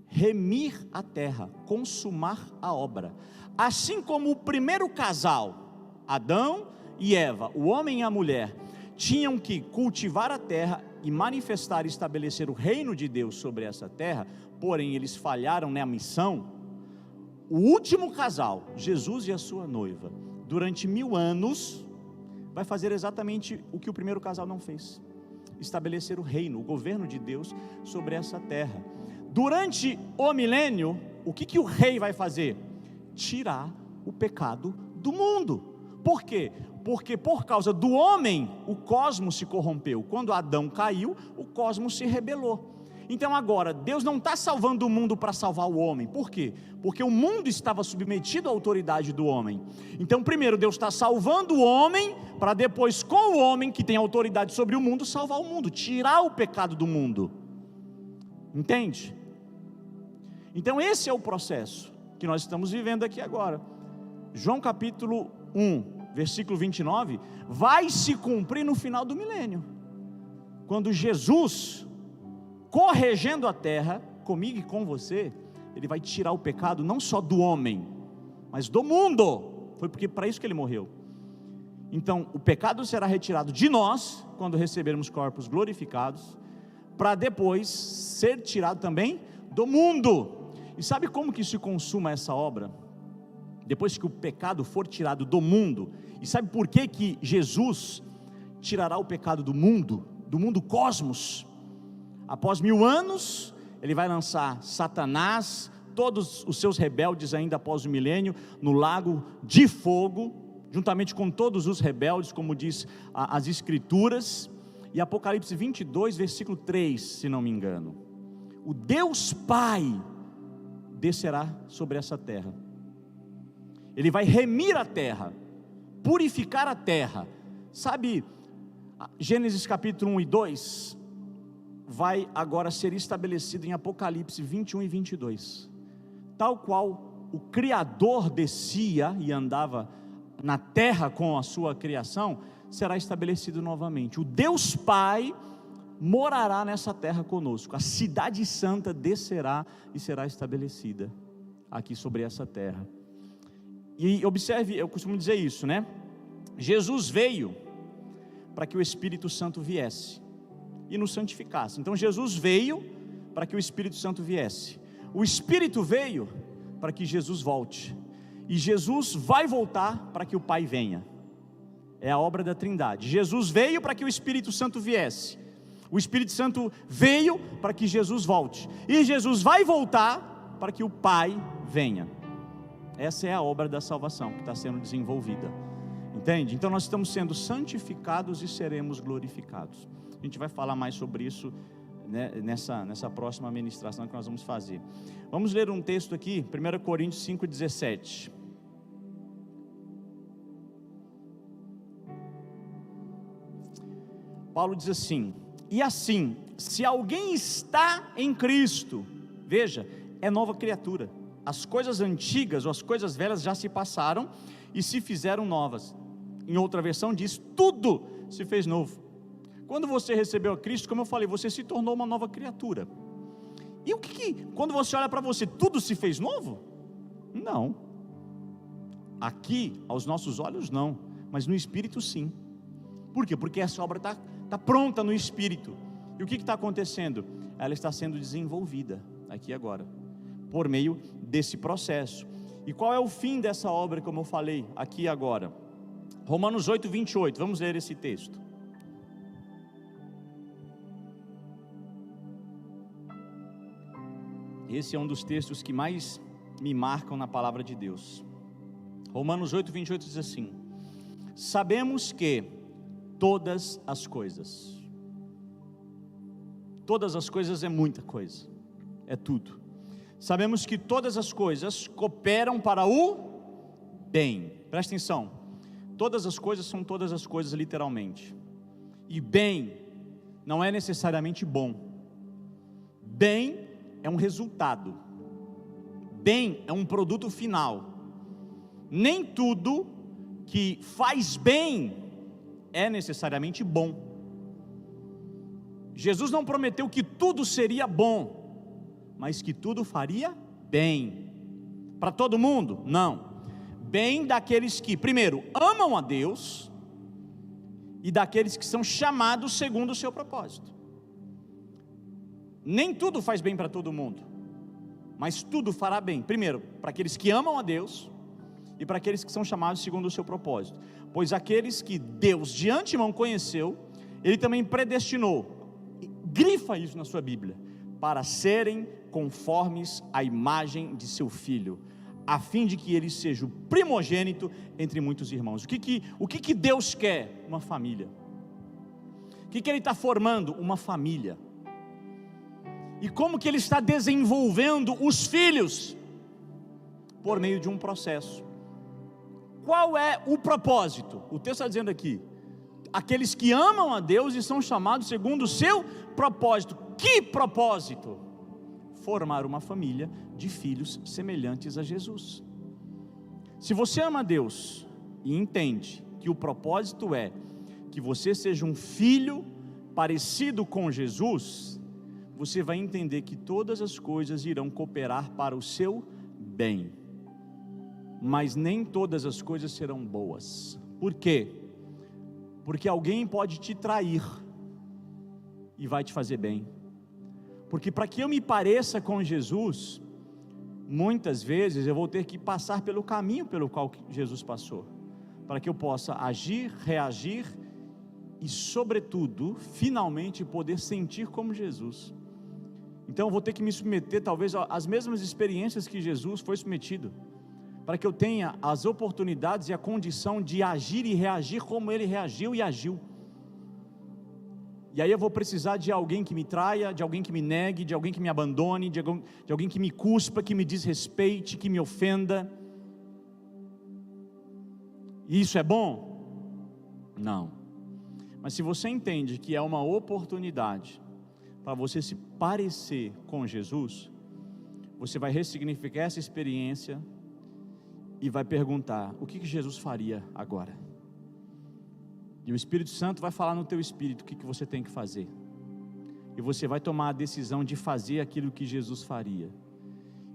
Remir a terra, consumar a obra. Assim como o primeiro casal, Adão e Eva, o homem e a mulher, tinham que cultivar a terra e manifestar e estabelecer o reino de Deus sobre essa terra, porém eles falharam na missão. O último casal, Jesus e a sua noiva, durante 1000 anos, vai fazer exatamente o que o primeiro casal não fez: estabelecer o reino, o governo de Deus sobre essa terra. Durante o milênio, o que o rei vai fazer? Tirar o pecado do mundo. Por quê? Porque por causa do homem, o cosmos se corrompeu. Quando Adão caiu, o cosmos se rebelou. Então agora, Deus não está salvando o mundo para salvar o homem. Por quê? Porque o mundo estava submetido à autoridade do homem. Então primeiro Deus está salvando o homem, para depois com o homem que tem autoridade sobre o mundo, salvar o mundo, tirar o pecado do mundo. Entende? Então esse é o processo que nós estamos vivendo aqui agora. João capítulo 1, versículo 29, vai se cumprir no final do milênio, quando Jesus, corregendo a terra, comigo e com você, ele vai tirar o pecado não só do homem, mas do mundo. Foi porque para isso que ele morreu. Então o pecado será retirado de nós, quando recebermos corpos glorificados, para depois ser tirado também do mundo. E sabe como que se consuma essa obra? depois que o pecado for tirado do mundo. E sabe por que que Jesus tirará o pecado do mundo cosmos? Após 1000 anos, ele vai lançar Satanás, todos os seus rebeldes ainda após o milênio, no lago de fogo, juntamente com todos os rebeldes, como diz as Escrituras. E Apocalipse 22, versículo 3, se não me engano, o Deus Pai descerá sobre essa terra. Ele vai remir a terra, purificar a terra. Sabe, Gênesis capítulo 1 e 2 vai agora ser estabelecido em Apocalipse 21 e 22. Tal qual o Criador descia e andava na terra com a sua criação, será estabelecido novamente. O Deus Pai morará nessa terra conosco. A cidade santa descerá e será estabelecida aqui sobre essa terra. E observe, eu costumo dizer isso, né? Jesus veio para que o Espírito Santo viesse e nos santificasse. Então Jesus veio para que o Espírito Santo viesse. O Espírito veio para que Jesus volte. E Jesus vai voltar para que o Pai venha. É a obra da Trindade. Jesus veio para que o Espírito Santo viesse. O Espírito Santo veio para que Jesus volte. E Jesus vai voltar para que o Pai venha. Essa é a obra da salvação que está sendo desenvolvida. Entende? Então nós estamos sendo santificados e seremos glorificados. A gente vai falar mais sobre isso, né, nessa próxima ministração que nós vamos fazer. Vamos ler um texto aqui, 1 Coríntios 5,17. Paulo diz assim: e assim, se alguém está em Cristo, veja, é nova criatura. As coisas antigas ou as coisas velhas já se passaram e se fizeram novas. Em outra versão diz, tudo se fez novo. Quando você recebeu a Cristo, como eu falei, você se tornou uma nova criatura. E o que quando você olha para você, tudo se fez novo? Não. Aqui, aos nossos olhos não, mas no Espírito sim. Por quê? Porque essa obra está pronta no Espírito. E o que está acontecendo? Ela está sendo desenvolvida aqui agora, por meio desse processo. E qual é o fim dessa obra, como eu falei aqui agora? Romanos 8, 28, vamos ler esse texto. Esse é um dos textos que mais me marcam na palavra de Deus. Romanos 8, 28 diz assim: sabemos que todas as coisas é muita coisa, é tudo. Sabemos que todas as coisas cooperam para o bem. Presta atenção, todas as coisas são todas as coisas literalmente. E bem não é necessariamente bom. Bem é um resultado. Bem é um produto final. Nem tudo que faz bem é necessariamente bom. Jesus não prometeu que tudo seria bom, mas que tudo faria bem. Para todo mundo? Não. Bem daqueles que, primeiro, amam a Deus, e daqueles que são chamados segundo o seu propósito. Nem tudo faz bem para todo mundo, mas tudo fará bem, primeiro, para aqueles que amam a Deus, e para aqueles que são chamados segundo o seu propósito. Pois aqueles que Deus de antemão conheceu, Ele também predestinou, grifa isso na sua Bíblia, para serem conformes à imagem de seu Filho, a fim de que ele seja o primogênito entre muitos irmãos. O que Deus quer? Uma família. O que Ele está formando? Uma família. E como que Ele está desenvolvendo os filhos? Por meio de um processo. Qual é o propósito? O texto está dizendo aqui: aqueles que amam a Deus e são chamados segundo o seu propósito. Que propósito? Formar uma família de filhos semelhantes a Jesus. Se você ama a Deus e entende que o propósito é que você seja um filho parecido com Jesus, você vai entender que todas as coisas irão cooperar para o seu bem, mas nem todas as coisas serão boas. Por quê? Porque alguém pode te trair e vai te fazer bem. Porque para que eu me pareça com Jesus, muitas vezes eu vou ter que passar pelo caminho pelo qual Jesus passou, para que eu possa agir, reagir e, sobretudo, finalmente poder sentir como Jesus. Então eu vou ter que me submeter talvez às mesmas experiências que Jesus foi submetido, para que eu tenha as oportunidades e a condição de agir e reagir como Ele reagiu e agiu. E aí eu vou precisar de alguém que me traia, de alguém que me negue, de alguém que me abandone, de alguém que me cuspa, que me desrespeite, que me ofenda. E isso é bom? Não. Mas se você entende que é uma oportunidade para você se parecer com Jesus, você vai ressignificar essa experiência e vai perguntar: o que Jesus faria agora? E o Espírito Santo vai falar no teu espírito o que você tem que fazer, e você vai tomar a decisão de fazer aquilo que Jesus faria.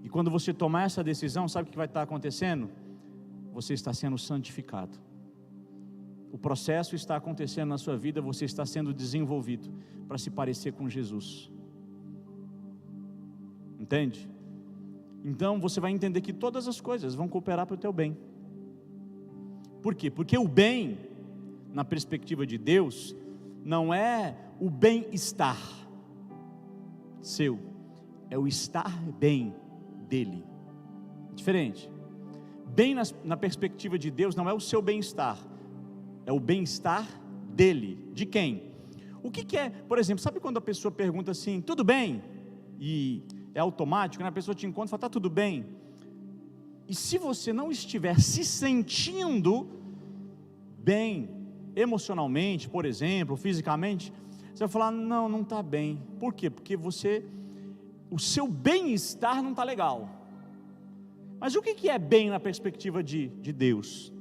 E quando você tomar essa decisão, sabe o que vai estar acontecendo? Você está sendo santificado. O processo está acontecendo na sua vida, você está sendo desenvolvido para se parecer com Jesus. Entende? Então você vai entender que todas as coisas vão cooperar para o teu bem. Por quê? Porque o bem, na perspectiva de Deus, não é o bem-estar seu, é o estar bem dele. Diferente. Bem na perspectiva de Deus não é o seu bem-estar, é o bem-estar dele. De quem? O que é, por exemplo, sabe quando a pessoa pergunta assim, tudo bem? E é automático, né? A pessoa te encontra e fala, tá tudo bem? E se você não estiver se sentindo bem, emocionalmente, por exemplo, fisicamente, você vai falar, não está bem. Por quê? Porque o seu bem-estar não está legal. Mas o que é bem na perspectiva de Deus?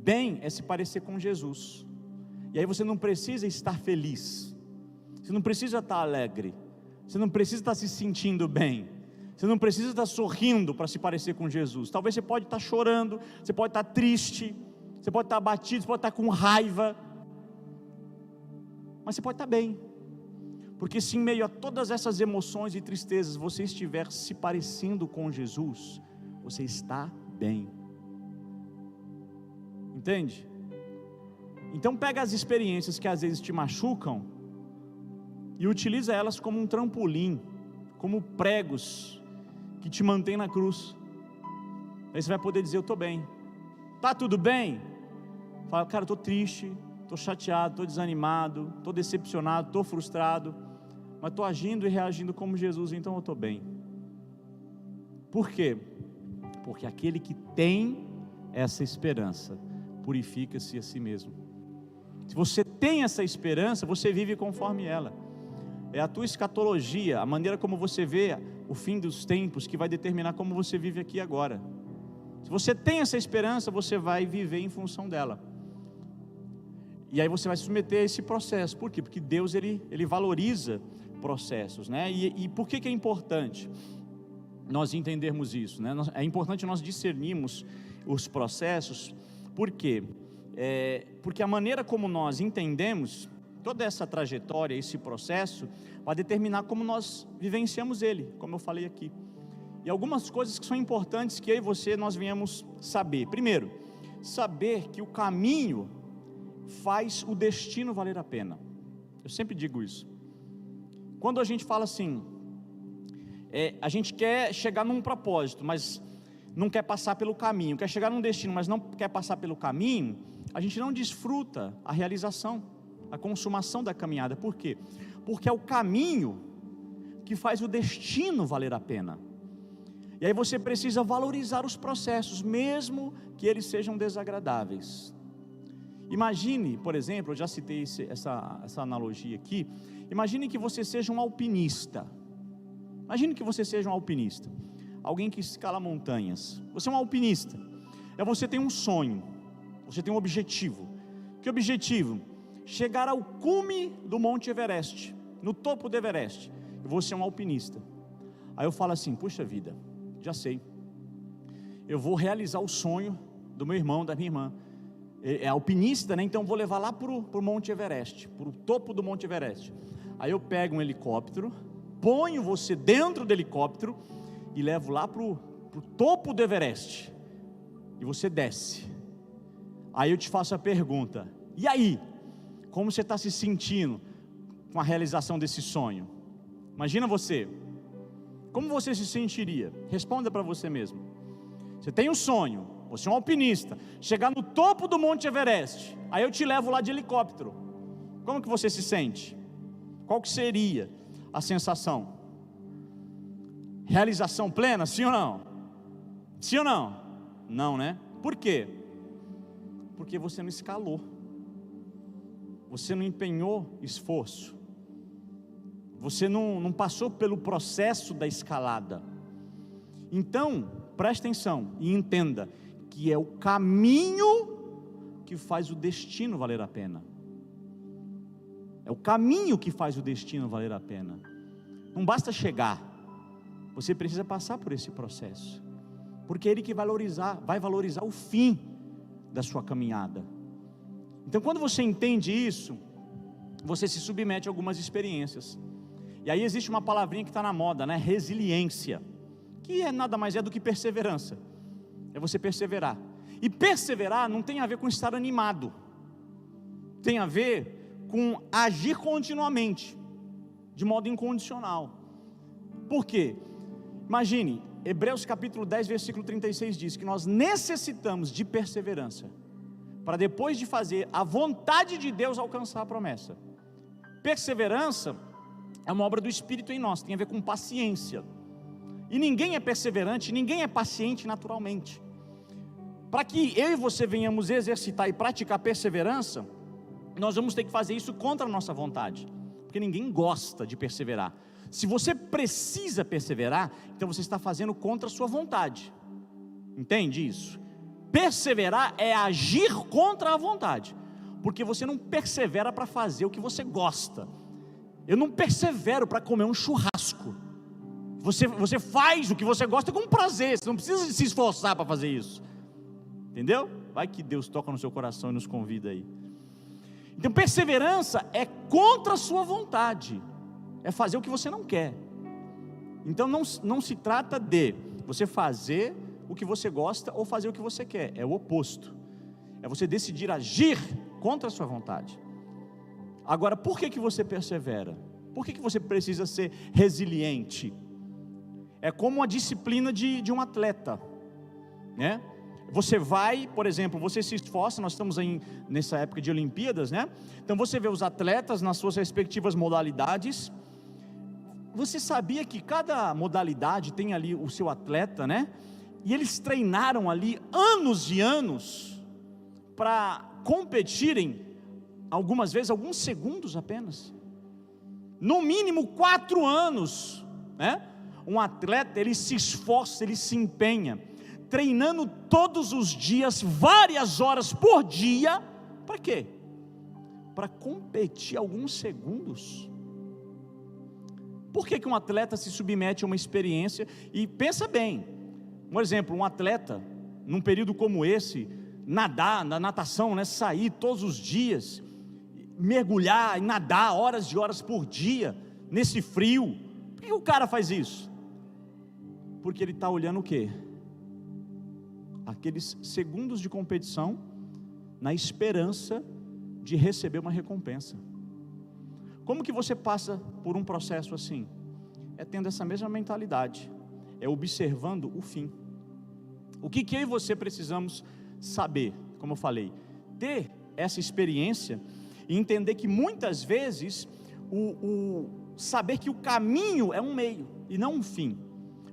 Bem é se parecer com Jesus. E aí você não precisa estar feliz, você não precisa estar alegre, você não precisa estar se sentindo bem, você não precisa estar sorrindo para se parecer com Jesus. Talvez você pode estar chorando, você pode estar triste, você pode estar abatido, você pode estar com raiva, mas você pode estar bem, porque se em meio a todas essas emoções e tristezas você estiver se parecendo com Jesus, você está bem. Entende? Então pega as experiências que às vezes te machucam e utiliza elas como um trampolim, como pregos que te mantém na cruz. Aí você vai poder dizer, eu estou bem. Tá tudo bem? Fala, cara, estou triste, estou chateado, estou desanimado, estou decepcionado, estou frustrado, mas estou agindo e reagindo como Jesus, então eu estou bem. Por quê? Porque aquele que tem essa esperança purifica-se a si mesmo. Se você tem essa esperança, você vive conforme ela. É a tua escatologia, a maneira como você vê o fim dos tempos, que vai determinar como você vive aqui agora. Se você tem essa esperança, você vai viver em função dela. E aí você vai se submeter a esse processo. Por quê? Porque Deus ele valoriza processos, né? E por que é importante nós entendermos isso, né? É importante nós discernirmos os processos. Por quê? Porque a maneira como nós entendemos toda essa trajetória, esse processo, vai determinar como nós vivenciamos ele, como eu falei aqui. E algumas coisas que são importantes que eu e você nós venhamos saber. Primeiro, saber que o caminho faz o destino valer a pena. Eu sempre digo isso. Quando a gente fala assim, a gente quer chegar num propósito, mas não quer passar pelo caminho, quer chegar num destino, mas não quer passar pelo caminho, a gente não desfruta a realização, a consumação da caminhada. Por quê? Porque é o caminho que faz o destino valer a pena. E aí você precisa valorizar os processos, mesmo que eles sejam desagradáveis. Imagine, por exemplo, eu já citei essa analogia aqui. Imagine que você seja um alpinista. Imagine que você seja um alpinista, alguém que escala montanhas. Você é um alpinista. Você tem um sonho, você tem um objetivo. Que objetivo? Chegar ao cume do Monte Everest, no topo do Everest. Você é um alpinista. Aí eu falo assim, puxa vida, já sei, eu vou realizar o sonho do meu irmão, da minha irmã. É alpinista, né? Então eu vou levar lá para o Monte Everest, para o topo do Monte Everest. Aí eu pego um helicóptero, ponho você dentro do helicóptero e levo lá para para o topo do Everest, e você desce. Aí eu te faço a pergunta: e aí? Como você está se sentindo com a realização desse sonho? Imagina você, como você se sentiria? Responda para você mesmo. Você tem um sonho, você é um alpinista, chegar no topo do Monte Everest, aí eu te levo lá de helicóptero. Como que você se sente? Qual que seria a sensação? Realização plena, sim ou não? Sim ou não? Não, né? Por quê? Porque você não escalou, você não empenhou esforço, você não passou pelo processo da escalada. Então, preste atenção e entenda que é o caminho que faz o destino valer a pena. É o caminho que faz o destino valer a pena. Não basta chegar, você precisa passar por esse processo, porque é ele que vai valorizar o fim da sua caminhada. Então, quando você entende isso, você se submete a algumas experiências. E aí existe uma palavrinha que está na moda, né? Resiliência, que nada mais é do que perseverança. É você perseverar. E perseverar não tem a ver com estar animado, tem a ver com agir continuamente, de modo incondicional. Por quê? Imagine, Hebreus capítulo 10, versículo 36 diz que nós necessitamos de perseverança para, depois de fazer a vontade de Deus, alcançar a promessa. Perseverança é uma obra do Espírito em nós, tem a ver com paciência. E ninguém é perseverante, ninguém é paciente naturalmente. Para que eu e você venhamos exercitar e praticar perseverança, nós vamos ter que fazer isso contra a nossa vontade, porque ninguém gosta de perseverar. Se você precisa perseverar, então você está fazendo contra a sua vontade. Entende isso? Perseverar é agir contra a vontade, porque você não persevera para fazer o que você gosta. Eu não persevero para comer um churrasco. Você faz o que você gosta com prazer, você não precisa se esforçar para fazer isso. Entendeu? Vai que Deus toca no seu coração e nos convida aí. Então, perseverança é contra a sua vontade, é fazer o que você não quer. Então não se trata de você fazer o que você gosta ou fazer o que você quer, é o oposto. É você decidir agir contra a sua vontade. Agora, por que você persevera? Por que você precisa ser resiliente? É como a disciplina de um atleta, né? Você vai, por exemplo, você se esforça, nós estamos aí nessa época de Olimpíadas, né? Então você vê os atletas nas suas respectivas modalidades. Você sabia que cada modalidade tem ali o seu atleta, né? E eles treinaram ali anos e anos para competirem, algumas vezes, alguns segundos apenas. No mínimo 4 anos, né? Um atleta, ele se esforça, ele se empenha, treinando todos os dias, várias horas por dia. Para quê? Para competir alguns segundos. Por que um atleta se submete a uma experiência? E pensa bem, por exemplo, um atleta, num período como esse, nadar, na natação, né, sair todos os dias, mergulhar e nadar horas e horas por dia, nesse frio. Por que o cara faz isso? Porque ele está olhando o quê? Aqueles segundos de competição, na esperança de receber uma recompensa. Como que você passa por um processo assim? É tendo essa mesma mentalidade, é observando o fim. O que eu e você precisamos saber, como eu falei, ter essa experiência e entender que muitas vezes saber que o caminho é um meio e não um fim.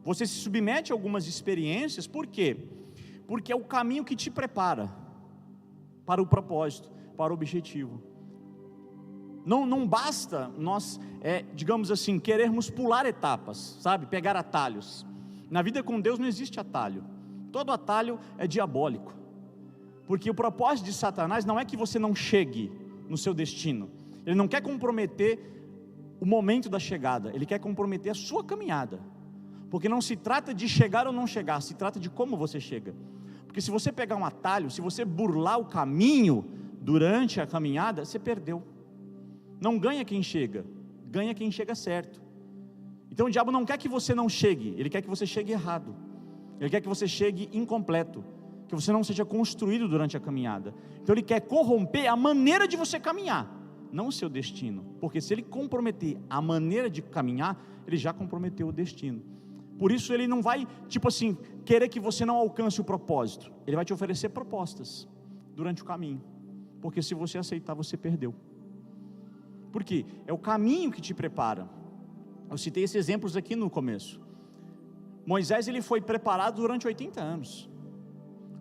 Você se submete a algumas experiências, por quê? Porque é o caminho que te prepara para o propósito, para o objetivo. Não basta nós, digamos assim, querermos pular etapas, sabe? Pegar atalhos. Na vida com Deus não existe atalho. Todo atalho é diabólico. Porque o propósito de Satanás não é que você não chegue no seu destino. Ele não quer comprometer o momento da chegada, ele quer comprometer a sua caminhada. Porque não se trata de chegar ou não chegar, se trata de como você chega. Porque se você pegar um atalho, se você burlar o caminho durante a caminhada, você perdeu. Não ganha quem chega, ganha quem chega certo. Então o diabo não quer que você não chegue, ele quer que você chegue errado. Ele quer que você chegue incompleto, que você não seja construído durante a caminhada. Então Ele quer corromper a maneira de você caminhar, não o seu destino, porque se Ele comprometer a maneira de caminhar, Ele já comprometeu o destino. Por isso Ele não vai, tipo assim, querer que você não alcance o propósito. Ele vai te oferecer propostas durante o caminho, porque se você aceitar, você perdeu. Por quê? É o caminho que te prepara. Eu citei esses exemplos aqui no começo. Moisés, ele foi preparado durante 80 anos.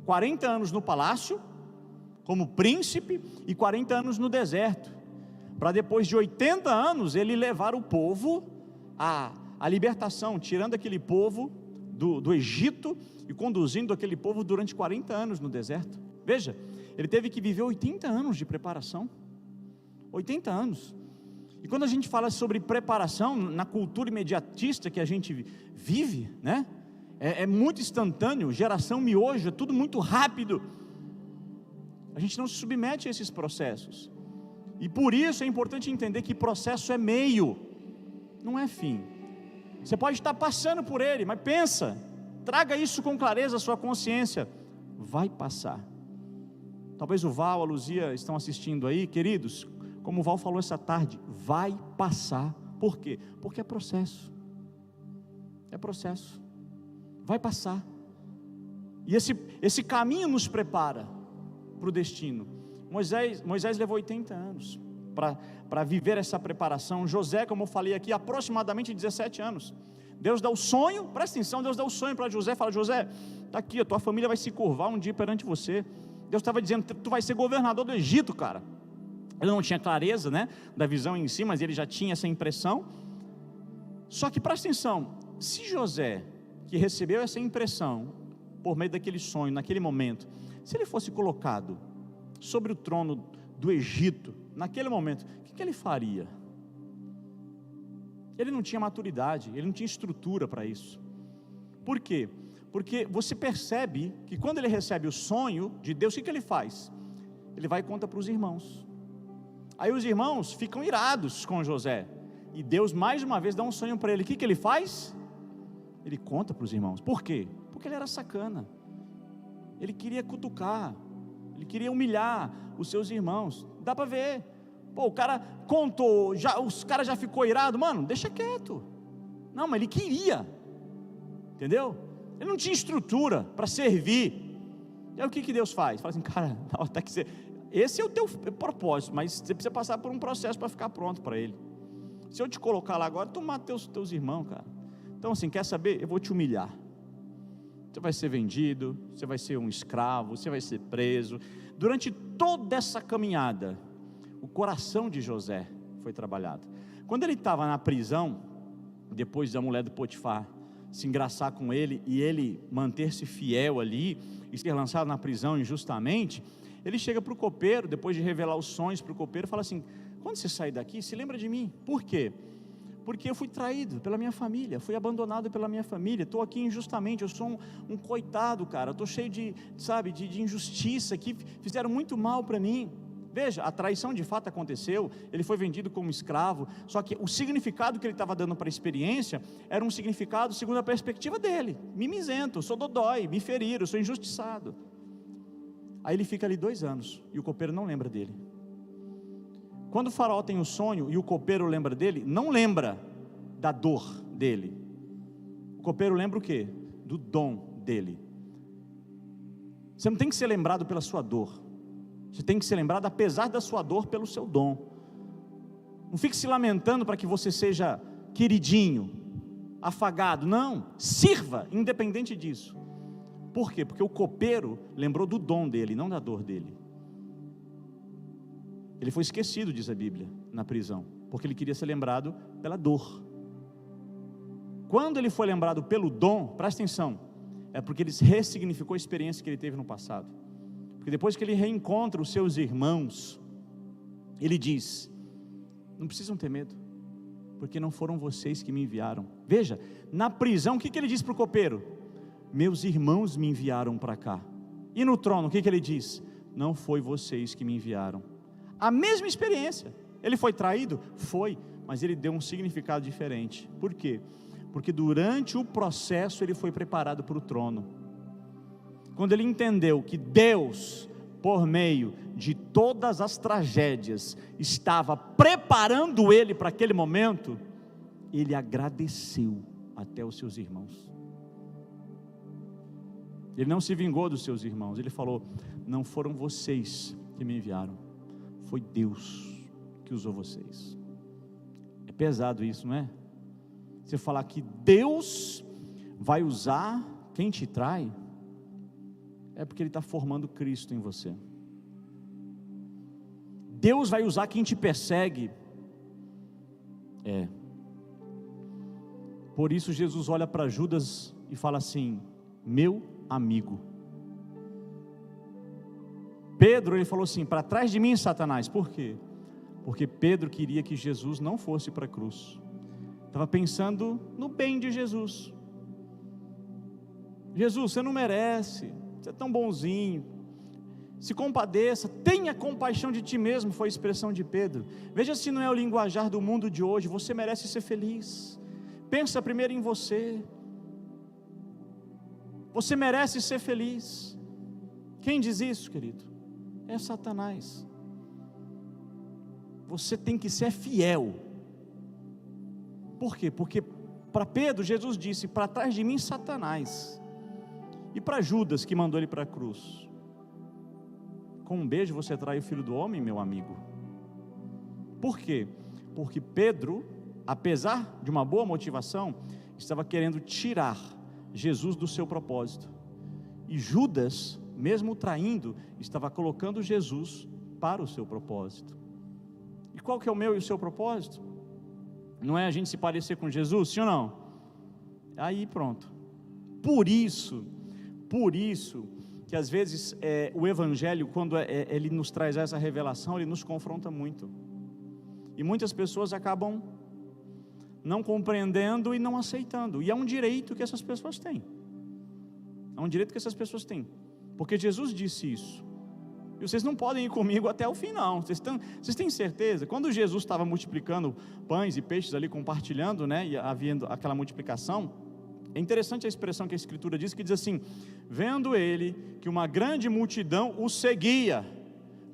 40 anos no palácio, como príncipe, e 40 anos no deserto, para depois de 80 anos, ele levar o povo à libertação, tirando aquele povo do Egito, e conduzindo aquele povo durante 40 anos no deserto. Veja, ele teve que viver 80 anos de preparação, 80 anos, e quando a gente fala sobre preparação, na cultura imediatista que a gente vive, né? É muito instantâneo, geração miojo, é tudo muito rápido, a gente não se submete a esses processos, e por isso é importante entender que processo é meio, não é fim. Você pode estar passando por ele, mas pensa, traga isso com clareza à sua consciência, vai passar. Talvez o Val, a Luzia estão assistindo aí, queridos, como o Val falou essa tarde, vai passar. Por quê? Porque é processo, vai passar, e esse caminho nos prepara para o destino. Moisés levou 80 anos para viver essa preparação. José, como eu falei aqui, aproximadamente 17 anos. Deus dá o sonho, presta atenção, Deus dá o sonho para José, fala: José, está aqui, a tua família vai se curvar um dia perante você. Deus estava dizendo: tu vai ser governador do Egito, cara. Ele não tinha clareza, né, da visão em si, mas ele já tinha essa impressão. Só que presta atenção, se José, que recebeu essa impressão por meio daquele sonho, naquele momento, se ele fosse colocado sobre o trono do Egito, naquele momento, o que ele faria? Ele não tinha maturidade, ele não tinha estrutura para isso. Por quê? Porque você percebe que quando ele recebe o sonho de Deus, o que ele faz? Ele vai e conta para os irmãos. Aí os irmãos ficam irados com José, e Deus mais uma vez dá um sonho para ele. O que ele faz? Ele conta para os irmãos. Por quê? Porque ele era sacana, ele queria cutucar, ele queria humilhar os seus irmãos. Dá para ver, pô, o cara contou, os caras já ficou irado, mano, deixa quieto. Não, mas ele queria, entendeu? Ele não tinha estrutura para servir. E aí o que Deus faz? Fala assim: cara, até que esse é o teu propósito, mas você precisa passar por um processo para ficar pronto para ele. Se eu te colocar lá agora, tu mata teus irmãos, cara. Então assim, quer saber? Eu vou te humilhar. Você vai ser vendido, você vai ser um escravo, você vai ser preso. Durante toda essa caminhada, o coração de José foi trabalhado. Quando ele estava na prisão, depois da mulher do Potifar se engraçar com ele, e ele manter-se fiel ali, e ser lançado na prisão injustamente, ele chega para o copeiro, depois de revelar os sonhos para o copeiro, e fala assim: quando você sair daqui, se lembra de mim. Por quê? Porque eu fui traído pela minha família, fui abandonado pela minha família, estou aqui injustamente, eu sou um coitado, cara, estou cheio de injustiça aqui, fizeram muito mal para mim. Veja, a traição de fato aconteceu, ele foi vendido como escravo, só que o significado que ele estava dando para a experiência, era um significado segundo a perspectiva dele: mimizento, eu sou dodói, me feriram, eu sou injustiçado. Aí ele fica ali 2 anos, e o copeiro não lembra dele. Quando o faraó tem o sonho, e o copeiro lembra dele, não lembra da dor dele. O copeiro lembra o quê? Do dom dele. Você não tem que ser lembrado pela sua dor, você tem que ser lembrado, apesar da sua dor, pelo seu dom. Não fique se lamentando para que você seja queridinho, afagado, não, sirva, independente disso. Por quê? Porque o copeiro lembrou do dom dele, não da dor dele. Ele foi esquecido, diz a Bíblia, na prisão, porque ele queria ser lembrado pela dor. Quando ele foi lembrado pelo dom, presta atenção, é porque ele ressignificou a experiência que ele teve no passado. Porque depois que ele reencontra os seus irmãos, ele diz: não precisam ter medo, porque não foram vocês que me enviaram. Veja, na prisão, o que ele diz para o copeiro? Meus irmãos me enviaram para cá. E no trono, o que ele diz? Não foi vocês que me enviaram. A mesma experiência. Ele foi traído? Foi, mas ele deu um significado diferente. Por quê? Porque durante o processo ele foi preparado para o trono. Quando ele entendeu que Deus, por meio de todas as tragédias, estava preparando ele para aquele momento, ele agradeceu até os seus irmãos. Ele não se vingou dos seus irmãos, ele falou: não foram vocês que me enviaram, foi Deus que usou vocês. É pesado isso, não é? Você falar que Deus vai usar quem te trai, é porque Ele está formando Cristo em você. Deus vai usar quem te persegue, por isso Jesus olha para Judas e fala assim: meu amigo. Pedro, ele falou assim: para trás de mim, Satanás. Por quê? Porque Pedro queria que Jesus não fosse para a cruz, estava pensando no bem de Jesus. Jesus, você não merece, você é tão bonzinho, se compadeça, tenha compaixão de ti mesmo, foi a expressão de Pedro. Veja se não é o linguajar do mundo de hoje. Você merece ser feliz, pensa primeiro em você, você merece ser feliz. Quem diz isso, querido? É Satanás. Você tem que ser fiel. Por quê? Porque para Pedro, Jesus disse: para trás de mim, Satanás. E para Judas, que mandou ele para a cruz: com um beijo você trai o Filho do Homem, meu amigo. Por quê? Porque Pedro, apesar de uma boa motivação, estava querendo tirar Jesus do seu propósito. E Judas, mesmo traindo, estava colocando Jesus para o seu propósito. E qual que é o meu e o seu propósito? Não é a gente se parecer com Jesus, sim ou não? Aí pronto. Por isso que às vezes o Evangelho, quando ele nos traz essa revelação, ele nos confronta muito. E muitas pessoas acabam não compreendendo e não aceitando. E é um direito que essas pessoas têm. É um direito que essas pessoas têm. Porque Jesus disse isso. E vocês não podem ir comigo até o fim, não. Vocês têm certeza? Quando Jesus estava multiplicando pães e peixes ali, compartilhando, né, e havendo aquela multiplicação, é interessante a expressão que a Escritura diz, que diz assim: vendo ele que uma grande multidão o seguia,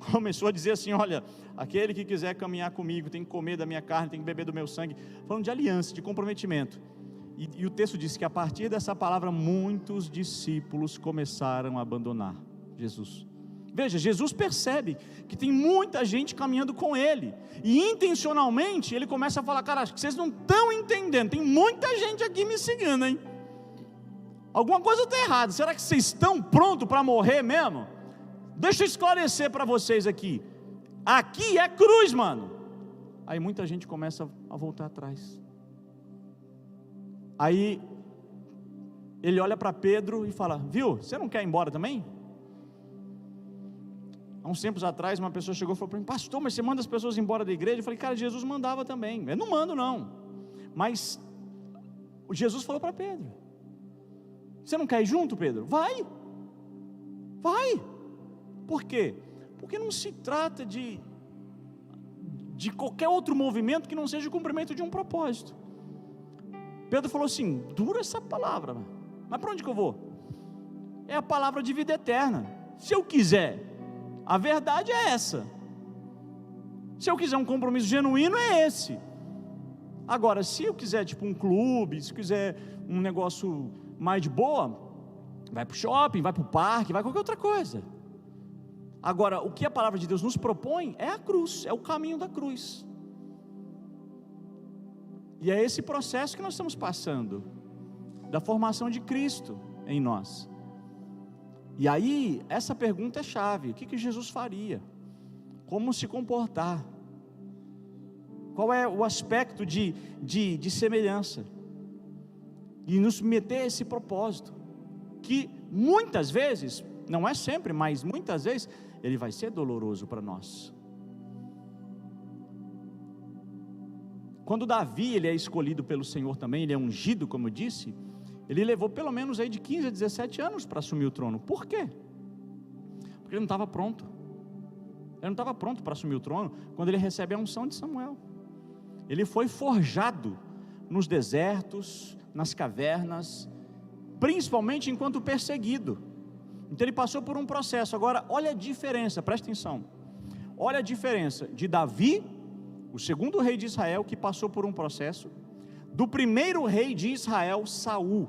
começou a dizer assim: olha, aquele que quiser caminhar comigo tem que comer da minha carne, tem que beber do meu sangue, falando de aliança, de comprometimento. E o texto diz que a partir dessa palavra muitos discípulos começaram a abandonar Jesus. Veja, Jesus percebe que tem muita gente caminhando com Ele, e intencionalmente Ele começa a falar: cara, acho que vocês não estão entendendo, tem muita gente aqui me seguindo, hein? Alguma coisa está errada, será que vocês estão prontos para morrer mesmo? Deixa eu esclarecer para vocês aqui é cruz, mano. Aí muita gente começa a voltar atrás. Aí Ele olha para Pedro e fala: viu, você não quer ir embora também? Há uns tempos atrás, uma pessoa chegou e falou para mim: pastor, mas você manda as pessoas embora da igreja? Eu falei: cara, Jesus mandava também. Eu não mando não, mas Jesus falou para Pedro: você não quer ir junto, Pedro? Vai. Por quê? Porque não se trata de qualquer outro movimento que não seja o cumprimento de um propósito. Pedro falou assim: dura essa palavra, mas para onde que eu vou? É a palavra de vida eterna. Se eu quiser, a verdade é essa. Se eu quiser um compromisso genuíno, é esse. Agora, se eu quiser tipo um clube, se eu quiser um negócio mais de boa, vai para o shopping, vai para o parque, vai qualquer outra coisa. Agora, o que a palavra de Deus nos propõe é a cruz, é o caminho da cruz. E é esse processo que nós estamos passando, da formação de Cristo em nós. E aí, essa pergunta é chave: o que Jesus faria? Como se comportar? Qual é o aspecto de semelhança? E nos submeter a esse propósito, que muitas vezes, não é sempre, mas muitas vezes, ele vai ser doloroso para nós. Quando Davi ele é escolhido pelo Senhor também, ele é ungido, como eu disse, ele levou pelo menos aí de 15 a 17 anos para assumir o trono. Por quê? Porque ele não estava pronto. Ele não estava pronto para assumir o trono quando ele recebe a unção de Samuel. Ele foi forjado nos desertos, nas cavernas, principalmente enquanto perseguido. Então ele passou por um processo. Agora olha a diferença, presta atenção, olha a diferença de Davi, o segundo rei de Israel, que passou por um processo, do primeiro rei de Israel, Saul.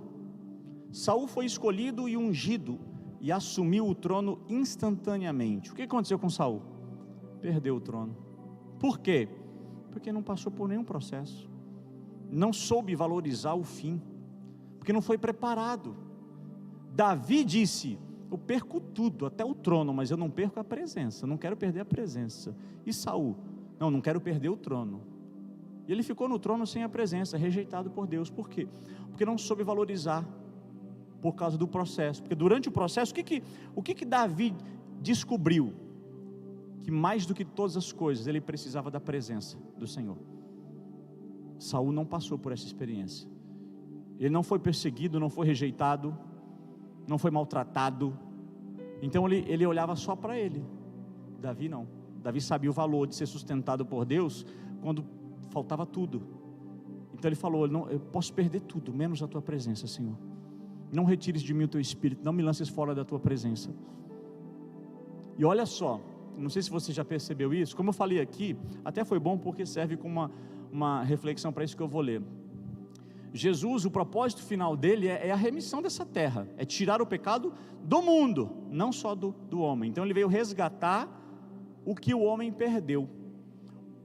Saul foi escolhido e ungido e assumiu o trono instantaneamente. O que aconteceu com Saul? Perdeu o trono. Por quê? Porque não passou por nenhum processo, não soube valorizar o fim, porque não foi preparado. Davi disse: eu perco tudo, até o trono, mas eu não perco a presença, não quero perder a presença. E Saul? Não quero perder o trono. E ele ficou no trono sem a presença, rejeitado por Deus. Por quê? Porque não soube valorizar, por causa do processo. Porque durante o processo, o que Davi descobriu? Que mais do que todas as coisas, ele precisava da presença do Senhor. Saul não passou por essa experiência. Ele não foi perseguido, não foi rejeitado, não foi maltratado. Então ele olhava só para ele. Davi não. Davi sabia o valor de ser sustentado por Deus quando faltava tudo. Então ele falou: eu posso perder tudo, menos a tua presença, Senhor. Não retires de mim o teu espírito, não me lances fora da tua presença. E olha só, não sei se você já percebeu isso, como eu falei aqui, até foi bom porque serve como uma reflexão para isso que eu vou ler. Jesus, o propósito final dele é a remissão dessa terra, é tirar o pecado do mundo, não só do homem. Então ele veio resgatar o que o homem perdeu.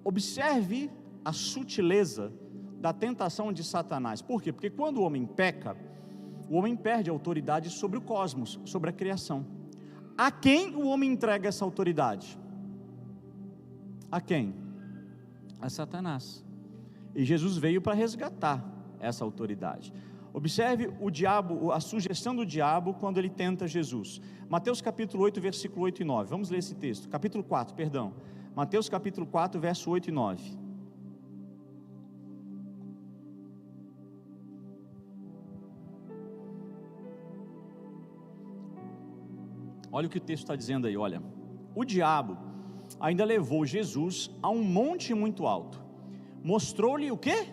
Observe a sutileza da tentação de Satanás. Por quê? Porque quando o homem peca, o homem perde a autoridade sobre o cosmos, sobre a criação. A quem o homem entrega essa autoridade? A quem? A Satanás. E Jesus veio para resgatar essa autoridade. Observe o diabo, a sugestão do diabo quando ele tenta Jesus. Mateus capítulo 8, versículo 8 e 9. Vamos ler esse texto. Capítulo 4, perdão. Mateus capítulo 4, verso 8 e 9. Olha o que o texto está dizendo aí, olha. O diabo ainda levou Jesus a um monte muito alto. Mostrou-lhe o quê?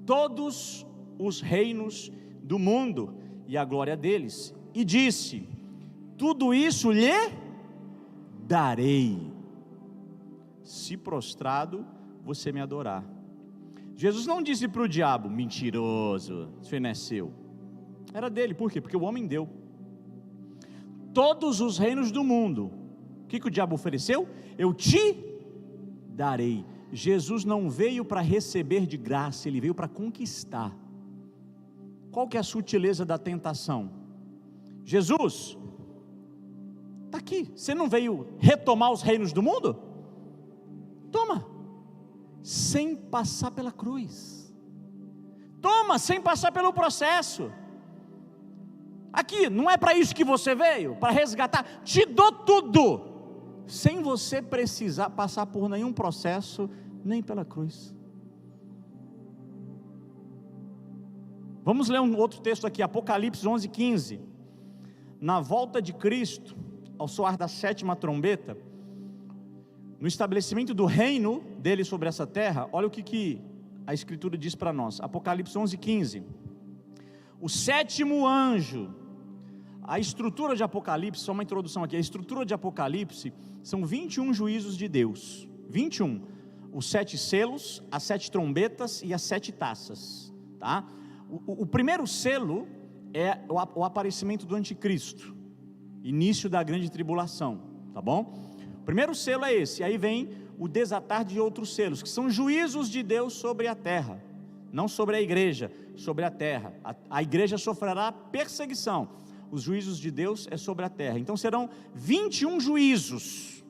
Todos os reinos do mundo e a glória deles. E disse: tudo isso lhe darei, se prostrado você me adorar. Jesus não disse para o diabo: mentiroso, isso não é seu. Era dele, por quê? Porque o homem deu. Todos os reinos do mundo, o que o diabo ofereceu? Eu te darei. Jesus não veio para receber de graça, ele veio para conquistar. Qual que é a sutileza da tentação? Jesus, está aqui, você não veio retomar os reinos do mundo? Toma, sem passar pela cruz. Toma, sem passar pelo processo. Aqui, não é para isso que você veio? Para resgatar? Te dou tudo, sem você precisar passar por nenhum processo, nem pela cruz. Vamos ler um outro texto aqui, Apocalipse 11:15. Na volta de Cristo, ao soar da 7ª trombeta, no estabelecimento do reino dele sobre essa terra, olha o que a Escritura diz para nós. Apocalipse 11:15. O 7º anjo. A estrutura de Apocalipse, só uma introdução aqui, a estrutura de Apocalipse são 21 juízos de Deus, 21, os 7 selos, as 7 trombetas e as 7 taças, tá? O primeiro selo é o aparecimento do anticristo, início da grande tribulação, tá bom? O primeiro selo é esse, aí vem o desatar de outros selos, que são juízos de Deus sobre a terra, não sobre a igreja, sobre a terra. A igreja sofrerá perseguição, os juízos de Deus é sobre a terra. Então serão 21 juízos.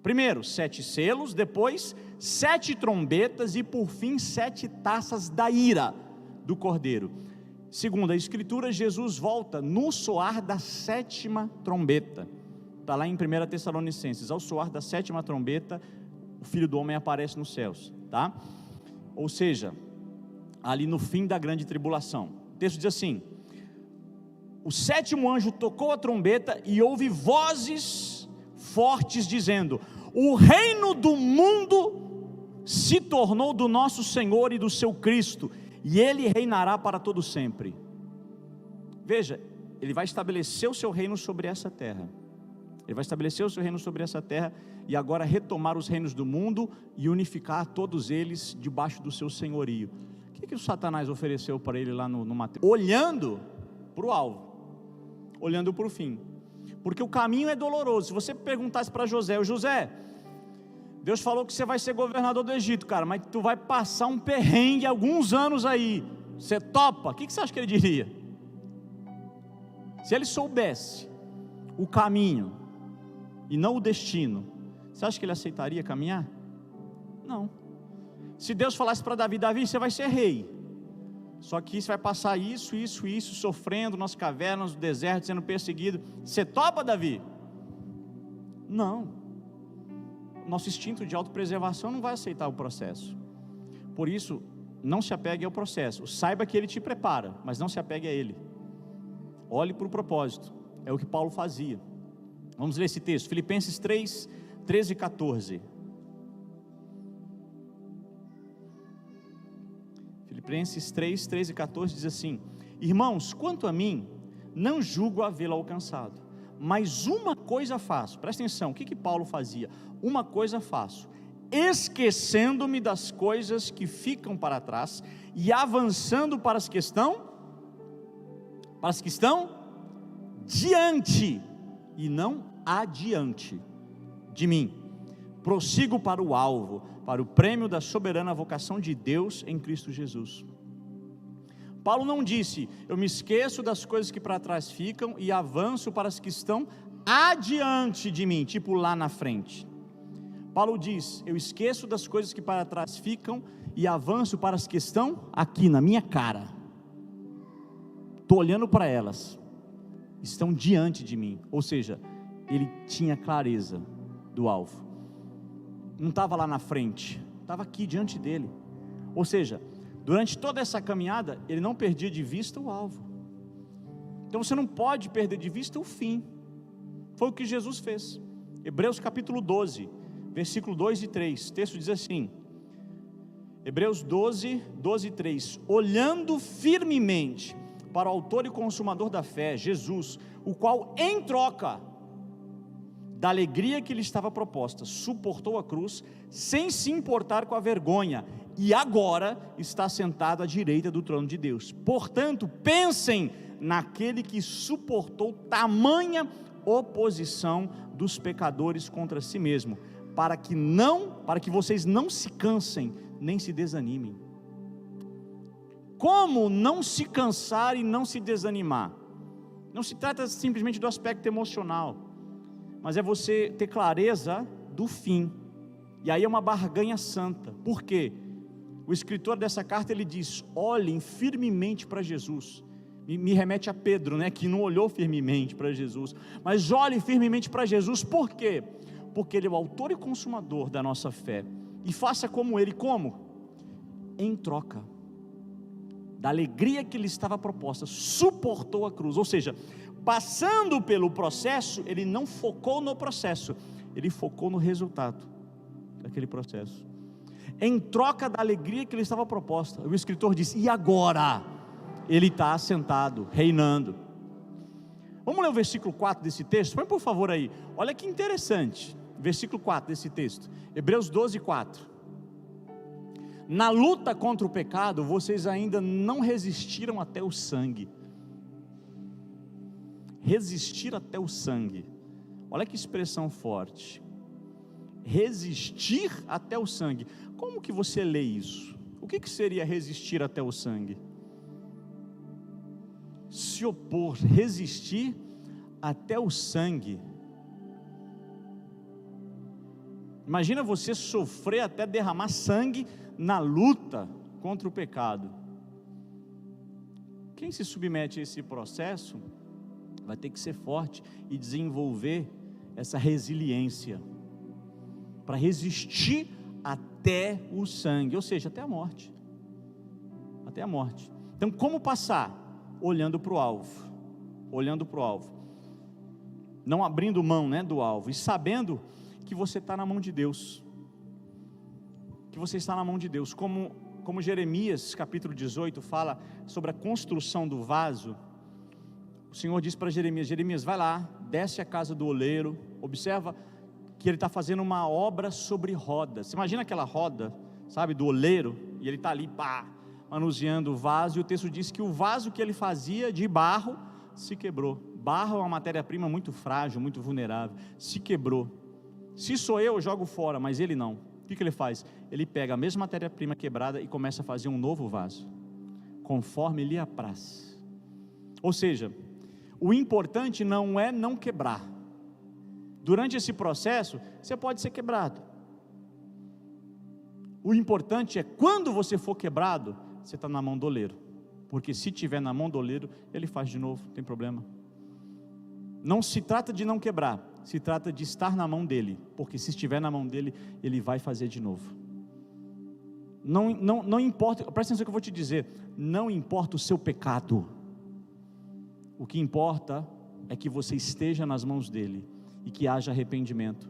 Primeiro 7 selos, depois 7 trombetas e por fim 7 taças da ira do Cordeiro. Segundo a Escritura, Jesus volta no soar da 7ª trombeta. Está lá em 1 Tessalonicenses. Ao soar da 7ª trombeta, o Filho do Homem aparece nos céus, tá? Ou seja, ali no fim da grande tribulação. O texto diz assim: o 7º anjo tocou a trombeta e houve vozes fortes dizendo: o reino do mundo se tornou do nosso Senhor e do seu Cristo, e Ele reinará para todo sempre. Veja, Ele vai estabelecer o seu reino sobre essa terra. Ele vai estabelecer o seu reino sobre essa terra, e agora retomar os reinos do mundo, e unificar todos eles debaixo do seu senhorio. O que o Satanás ofereceu para ele lá no Mateus? Olhando para o alvo, olhando para o fim, porque o caminho é doloroso. Se você perguntasse para José: José, Deus falou que você vai ser governador do Egito, cara, mas tu vai passar um perrengue alguns anos aí, você topa? O que você acha que ele diria? Se ele soubesse o caminho e não o destino, você acha que ele aceitaria caminhar? Não. Se Deus falasse para Davi: Davi, você vai ser rei, só que você vai passar isso, sofrendo nas cavernas do deserto, sendo perseguido, você topa, Davi? Não. Nosso instinto de autopreservação não vai aceitar o processo. Por isso, não se apegue ao processo. Saiba que ele te prepara, mas não se apegue a ele. Olhe para o propósito. É o que Paulo fazia. Vamos ler esse texto, Filipenses 3, 13 e 14. Filipenses 3, 13 e 14 diz assim: irmãos, quanto a mim, não julgo havê-lo alcançado, mas uma coisa faço. Presta atenção, o que Paulo fazia? Uma coisa faço, esquecendo-me das coisas que ficam para trás, e avançando para as que estão diante, e não adiante de mim. Prossigo para o alvo, para o prêmio da soberana vocação de Deus em Cristo Jesus. Paulo não disse: eu me esqueço das coisas que para trás ficam e avanço para as que estão adiante de mim, tipo lá na frente. Paulo diz: eu esqueço das coisas que para trás ficam e avanço para as que estão aqui na minha cara. Estou olhando para elas, estão diante de mim. Ou seja, ele tinha clareza do alvo. Não estava lá na frente, estava aqui diante dele. Ou seja, durante toda essa caminhada, ele não perdia de vista o alvo. Então você não pode perder de vista o fim. Foi o que Jesus fez. Hebreus capítulo 12, versículo 2 e 3, o texto diz assim: Hebreus 12, 12 e 3: olhando firmemente para o autor e consumador da fé, Jesus, o qual em troca da alegria que lhe estava proposta, suportou a cruz, sem se importar com a vergonha, e agora está sentado à direita do trono de Deus. Portanto, pensem naquele que suportou tamanha oposição dos pecadores contra si mesmo, para que vocês não se cansem, nem se desanimem. Como não se cansar e não se desanimar? Não se trata simplesmente do aspecto emocional, mas é você ter clareza do fim. E aí é uma barganha santa. Por quê? O escritor dessa carta, ele diz: olhem firmemente para Jesus. Me remete a Pedro, né, que não olhou firmemente para Jesus, mas olhe firmemente para Jesus. Por quê? Porque ele é o autor e consumador da nossa fé. E faça como ele. Como? Em troca da alegria que lhe estava proposta, suportou a cruz. Ou seja, passando pelo processo, ele não focou no processo, ele focou no resultado daquele processo. Em troca da alegria que lhe estava proposta, o escritor disse: e agora? Ele está sentado, reinando. Vamos ler o versículo 4 desse texto? Põe por favor aí, olha que interessante, versículo 4 desse texto, Hebreus 12, 4. Na luta contra o pecado, vocês ainda não resistiram até o sangue. Resistir até o sangue, olha que expressão forte. Resistir até o sangue. Como que você lê isso? O que seria resistir até o sangue? Se opor, resistir até o sangue. Imagina você sofrer até derramar sangue na luta contra o pecado. Quem se submete a esse processo vai ter que ser forte e desenvolver essa resiliência para resistir até o sangue, ou seja, até a morte. Até a morte. Então, como passar? Olhando para o alvo. Olhando para o alvo. Não abrindo mão, do alvo. E sabendo que você está na mão de Deus. que você está na mão de Deus. Como Jeremias capítulo 18 fala sobre a construção do vaso, o Senhor diz para Jeremias: Jeremias, vai lá, desce a casa do oleiro, observa que ele está fazendo uma obra sobre rodas. Você imagina aquela roda, sabe, do oleiro, e ele está ali, manuseando o vaso, e o texto diz que o vaso que ele fazia de barro se quebrou. Barro é uma matéria-prima muito frágil, muito vulnerável, se quebrou. Se sou eu jogo fora, mas ele não. O que ele faz? Ele pega a mesma matéria-prima quebrada e começa a fazer um novo vaso, conforme lhe apraz. Ou seja, o importante não é não quebrar. Durante esse processo, você pode ser quebrado. O importante é quando você for quebrado, você está na mão do oleiro. Porque se estiver na mão do oleiro, ele faz de novo, não tem problema. Não se trata de não quebrar, se trata de estar na mão dele. Porque se estiver na mão dele, ele vai fazer de novo. Não importa, presta atenção que eu vou te dizer, não importa o seu pecado. O que importa é que você esteja nas mãos dele e que haja arrependimento.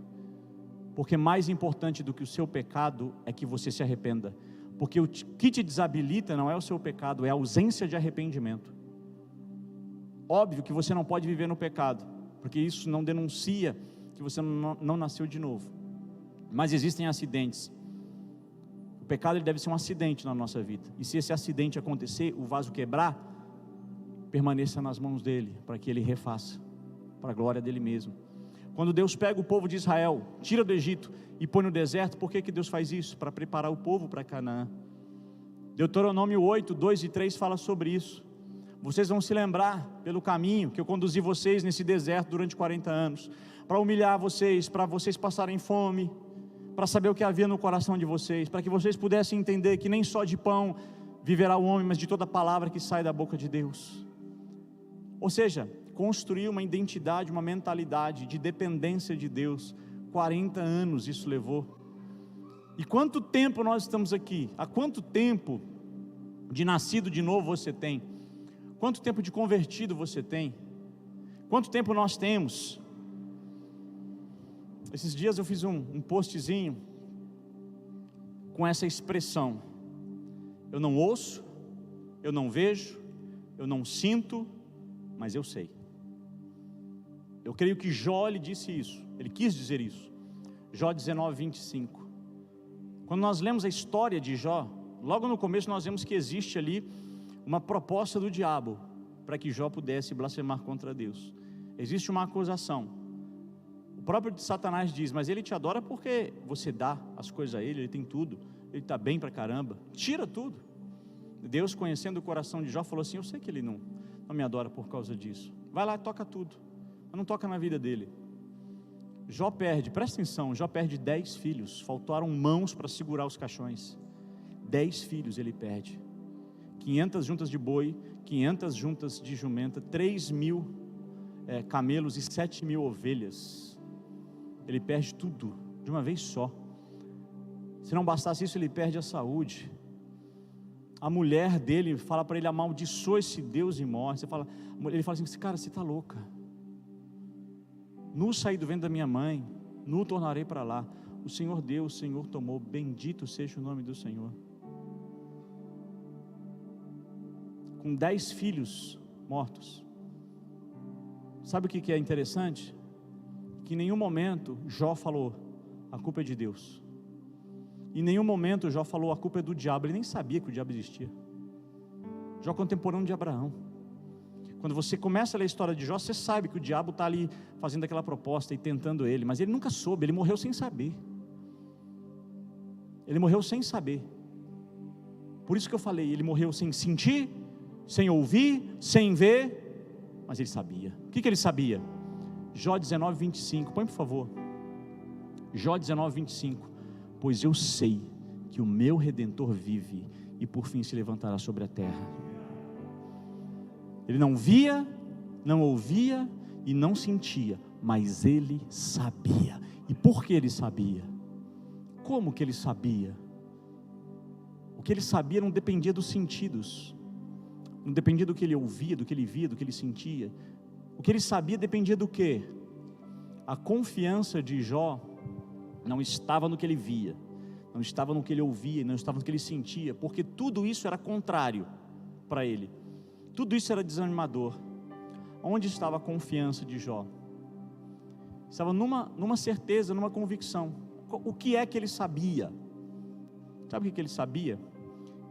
Porque mais importante do que o seu pecado é que você se arrependa. Porque o que te desabilita não é o seu pecado, é a ausência de arrependimento. Óbvio que você não pode viver no pecado, porque isso não denuncia que você não nasceu de novo. Mas existem acidentes. O pecado ele deve ser um acidente na nossa vida. E se esse acidente acontecer, o vaso quebrar, permaneça nas mãos dele, para que ele refaça, para a glória dele mesmo. Quando Deus pega o povo de Israel, tira do Egito e põe no deserto, por que Deus faz isso? Para preparar o povo para Canaã. Deuteronômio 8, 2 e 3 fala sobre isso. Vocês vão se lembrar pelo caminho que eu conduzi vocês nesse deserto durante 40 anos, para humilhar vocês, para vocês passarem fome, para saber o que havia no coração de vocês, para que vocês pudessem entender que nem só de pão viverá o homem, mas de toda palavra que sai da boca de Deus. Ou seja, construir uma identidade, uma mentalidade de dependência de Deus. 40 anos isso levou. E quanto tempo nós estamos aqui? Há quanto tempo de nascido de novo você tem? Quanto tempo de convertido você tem? Quanto tempo nós temos? Esses dias eu fiz um postzinho com essa expressão: eu não ouço, eu não vejo, eu não sinto, mas eu sei. Eu creio que Jó lhe disse isso, ele quis dizer isso. Jó 19, 25. Quando nós lemos a história de Jó, logo no começo nós vemos que existe ali uma proposta do diabo para que Jó pudesse blasfemar contra Deus. Existe uma acusação. O próprio Satanás diz: mas ele te adora porque você dá as coisas a ele tem tudo, ele está bem pra caramba, tira tudo. Deus, conhecendo o coração de Jó, falou assim: eu sei que ele não me adora por causa disso, vai lá e toca tudo, mas não toca na vida dele. Jó perde, presta atenção, Jó perde 10 filhos, faltaram mãos para segurar os caixões. 10 filhos ele perde, 500 juntas de boi, 500 juntas de jumenta, 3.000 camelos e 7.000 ovelhas. Ele perde tudo de uma vez só. Se não bastasse isso, ele perde a saúde. A mulher dele fala para ele: amaldiçoa esse Deus e morre. Ele fala assim: cara, você está louca. Nu saí do ventre da minha mãe, nu tornarei para lá. O Senhor deu, o Senhor tomou, bendito seja o nome do Senhor. Com 10 filhos mortos. Sabe o que é interessante? Que em nenhum momento Jó falou: a culpa é de Deus. Em nenhum momento Jó falou: a culpa é do diabo. Ele nem sabia que o diabo existia. Jó contemporâneo de Abraão. Quando você começa a ler a história de Jó, você sabe que o diabo está ali fazendo aquela proposta e tentando ele, mas ele nunca soube, ele morreu sem saber. Ele morreu sem saber. Por isso que eu falei, ele morreu sem sentir, sem ouvir, sem ver, mas ele sabia. O que ele sabia? Jó 19, 25, põe por favor. Jó 19, 25. Pois eu sei que o meu Redentor vive e por fim se levantará sobre a terra. Ele não via, não ouvia e não sentia, mas ele sabia. E por que ele sabia? Como que ele sabia? O que ele sabia não dependia dos sentidos, não dependia do que ele ouvia, do que ele via, do que ele sentia. O que ele sabia dependia do quê? A confiança de Jó não estava no que ele via, não estava no que ele ouvia, não estava no que ele sentia, porque tudo isso era contrário para ele, tudo isso era desanimador. Onde estava a confiança de Jó? Estava numa certeza, numa convicção. O que é que ele sabia? Sabe o que ele sabia?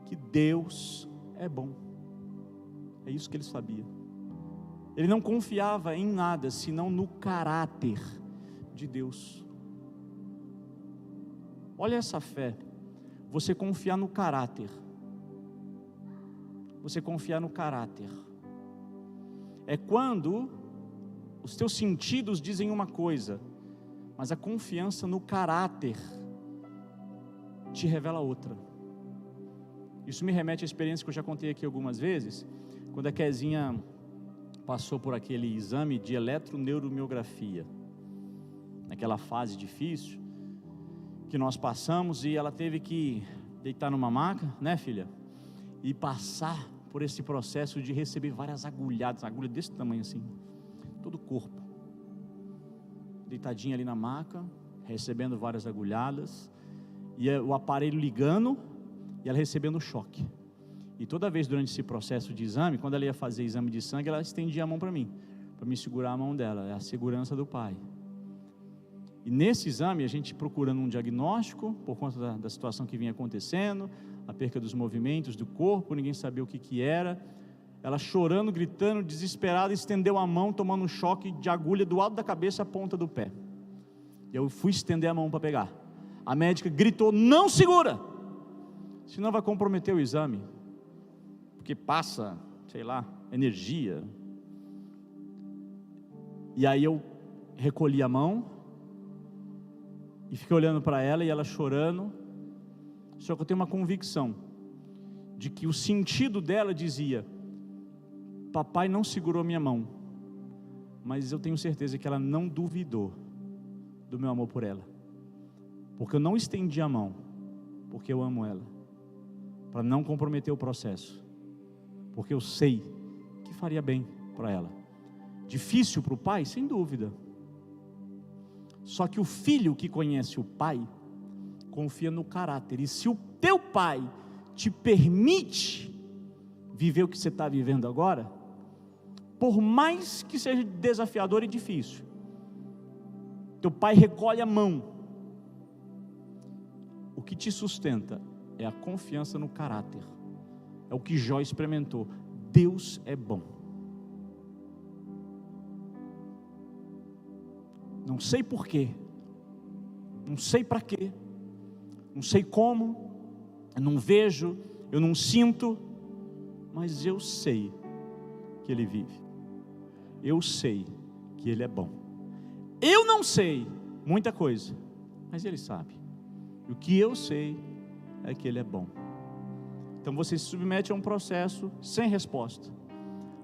Que Deus é bom. É isso que ele sabia. Ele não confiava em nada, senão no caráter de Deus. Olha essa fé, você confiar no caráter. Você confiar no caráter. É quando os teus sentidos dizem uma coisa, mas a confiança no caráter te revela outra. Isso me remete à experiência que eu já contei aqui algumas vezes, quando a Kezinha passou por aquele exame de eletroneuromiografia, naquela fase difícil que nós passamos, e ela teve que deitar numa maca, né, filha? E passar por esse processo de receber várias agulhadas, agulha desse tamanho assim, todo o corpo, deitadinha ali na maca, recebendo várias agulhadas, e o aparelho ligando, e ela recebendo choque. E toda vez durante esse processo de exame, quando ela ia fazer exame de sangue, ela estendia a mão para mim segurar a mão dela, é a segurança do pai. E nesse exame, a gente procurando um diagnóstico, por conta da situação que vinha acontecendo, a perca dos movimentos do corpo, ninguém sabia o que era, ela chorando, gritando, desesperada, estendeu a mão, tomando um choque de agulha do alto da cabeça à ponta do pé. Eu fui estender a mão para pegar, a médica gritou: não segura, senão vai comprometer o exame, porque passa, sei lá, energia. E aí eu recolhi a mão e fiquei olhando para ela, e ela chorando. Só que eu tenho uma convicção de que o sentido dela dizia: papai não segurou minha mão, mas eu tenho certeza que ela não duvidou do meu amor por ela, porque eu não estendi a mão, porque eu amo ela, para não comprometer o processo, porque eu sei que faria bem para ela. Difícil para o pai? Sem dúvida. Só que o filho que conhece o pai confia no caráter. E se o teu pai te permite viver o que você está vivendo agora, por mais que seja desafiador e difícil, teu pai recolhe a mão. O que te sustenta é a confiança no caráter. É o que Jó experimentou. Deus é bom. Não sei porquê, não sei para quê, não sei como, eu não vejo, eu não sinto, mas eu sei que Ele vive, eu sei que Ele é bom. Eu não sei muita coisa, mas Ele sabe. E o que eu sei é que Ele é bom. Então você se submete a um processo sem resposta,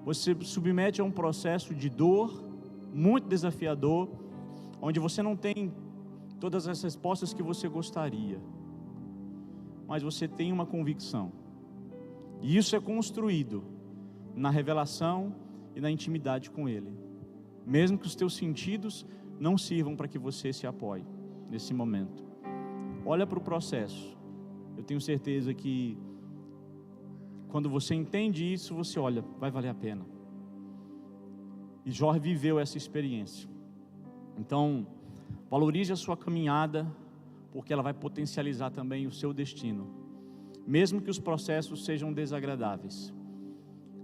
você se submete a um processo de dor muito desafiador, onde você não tem todas as respostas que você gostaria, mas você tem uma convicção, e isso é construído na revelação e na intimidade com Ele, mesmo que os teus sentidos não sirvam para que você se apoie nesse momento. Olha para o processo, eu tenho certeza que quando você entende isso, você olha, vai valer a pena. E Jó viveu essa experiência. Então, valorize a sua caminhada, porque ela vai potencializar também o seu destino, mesmo que os processos sejam desagradáveis.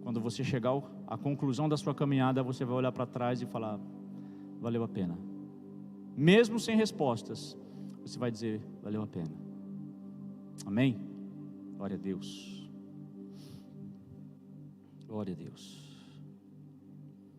Quando você chegar à conclusão da sua caminhada, você vai olhar para trás e falar: valeu a pena. Mesmo sem respostas, você vai dizer: valeu a pena. Amém? Glória a Deus. Glória a Deus.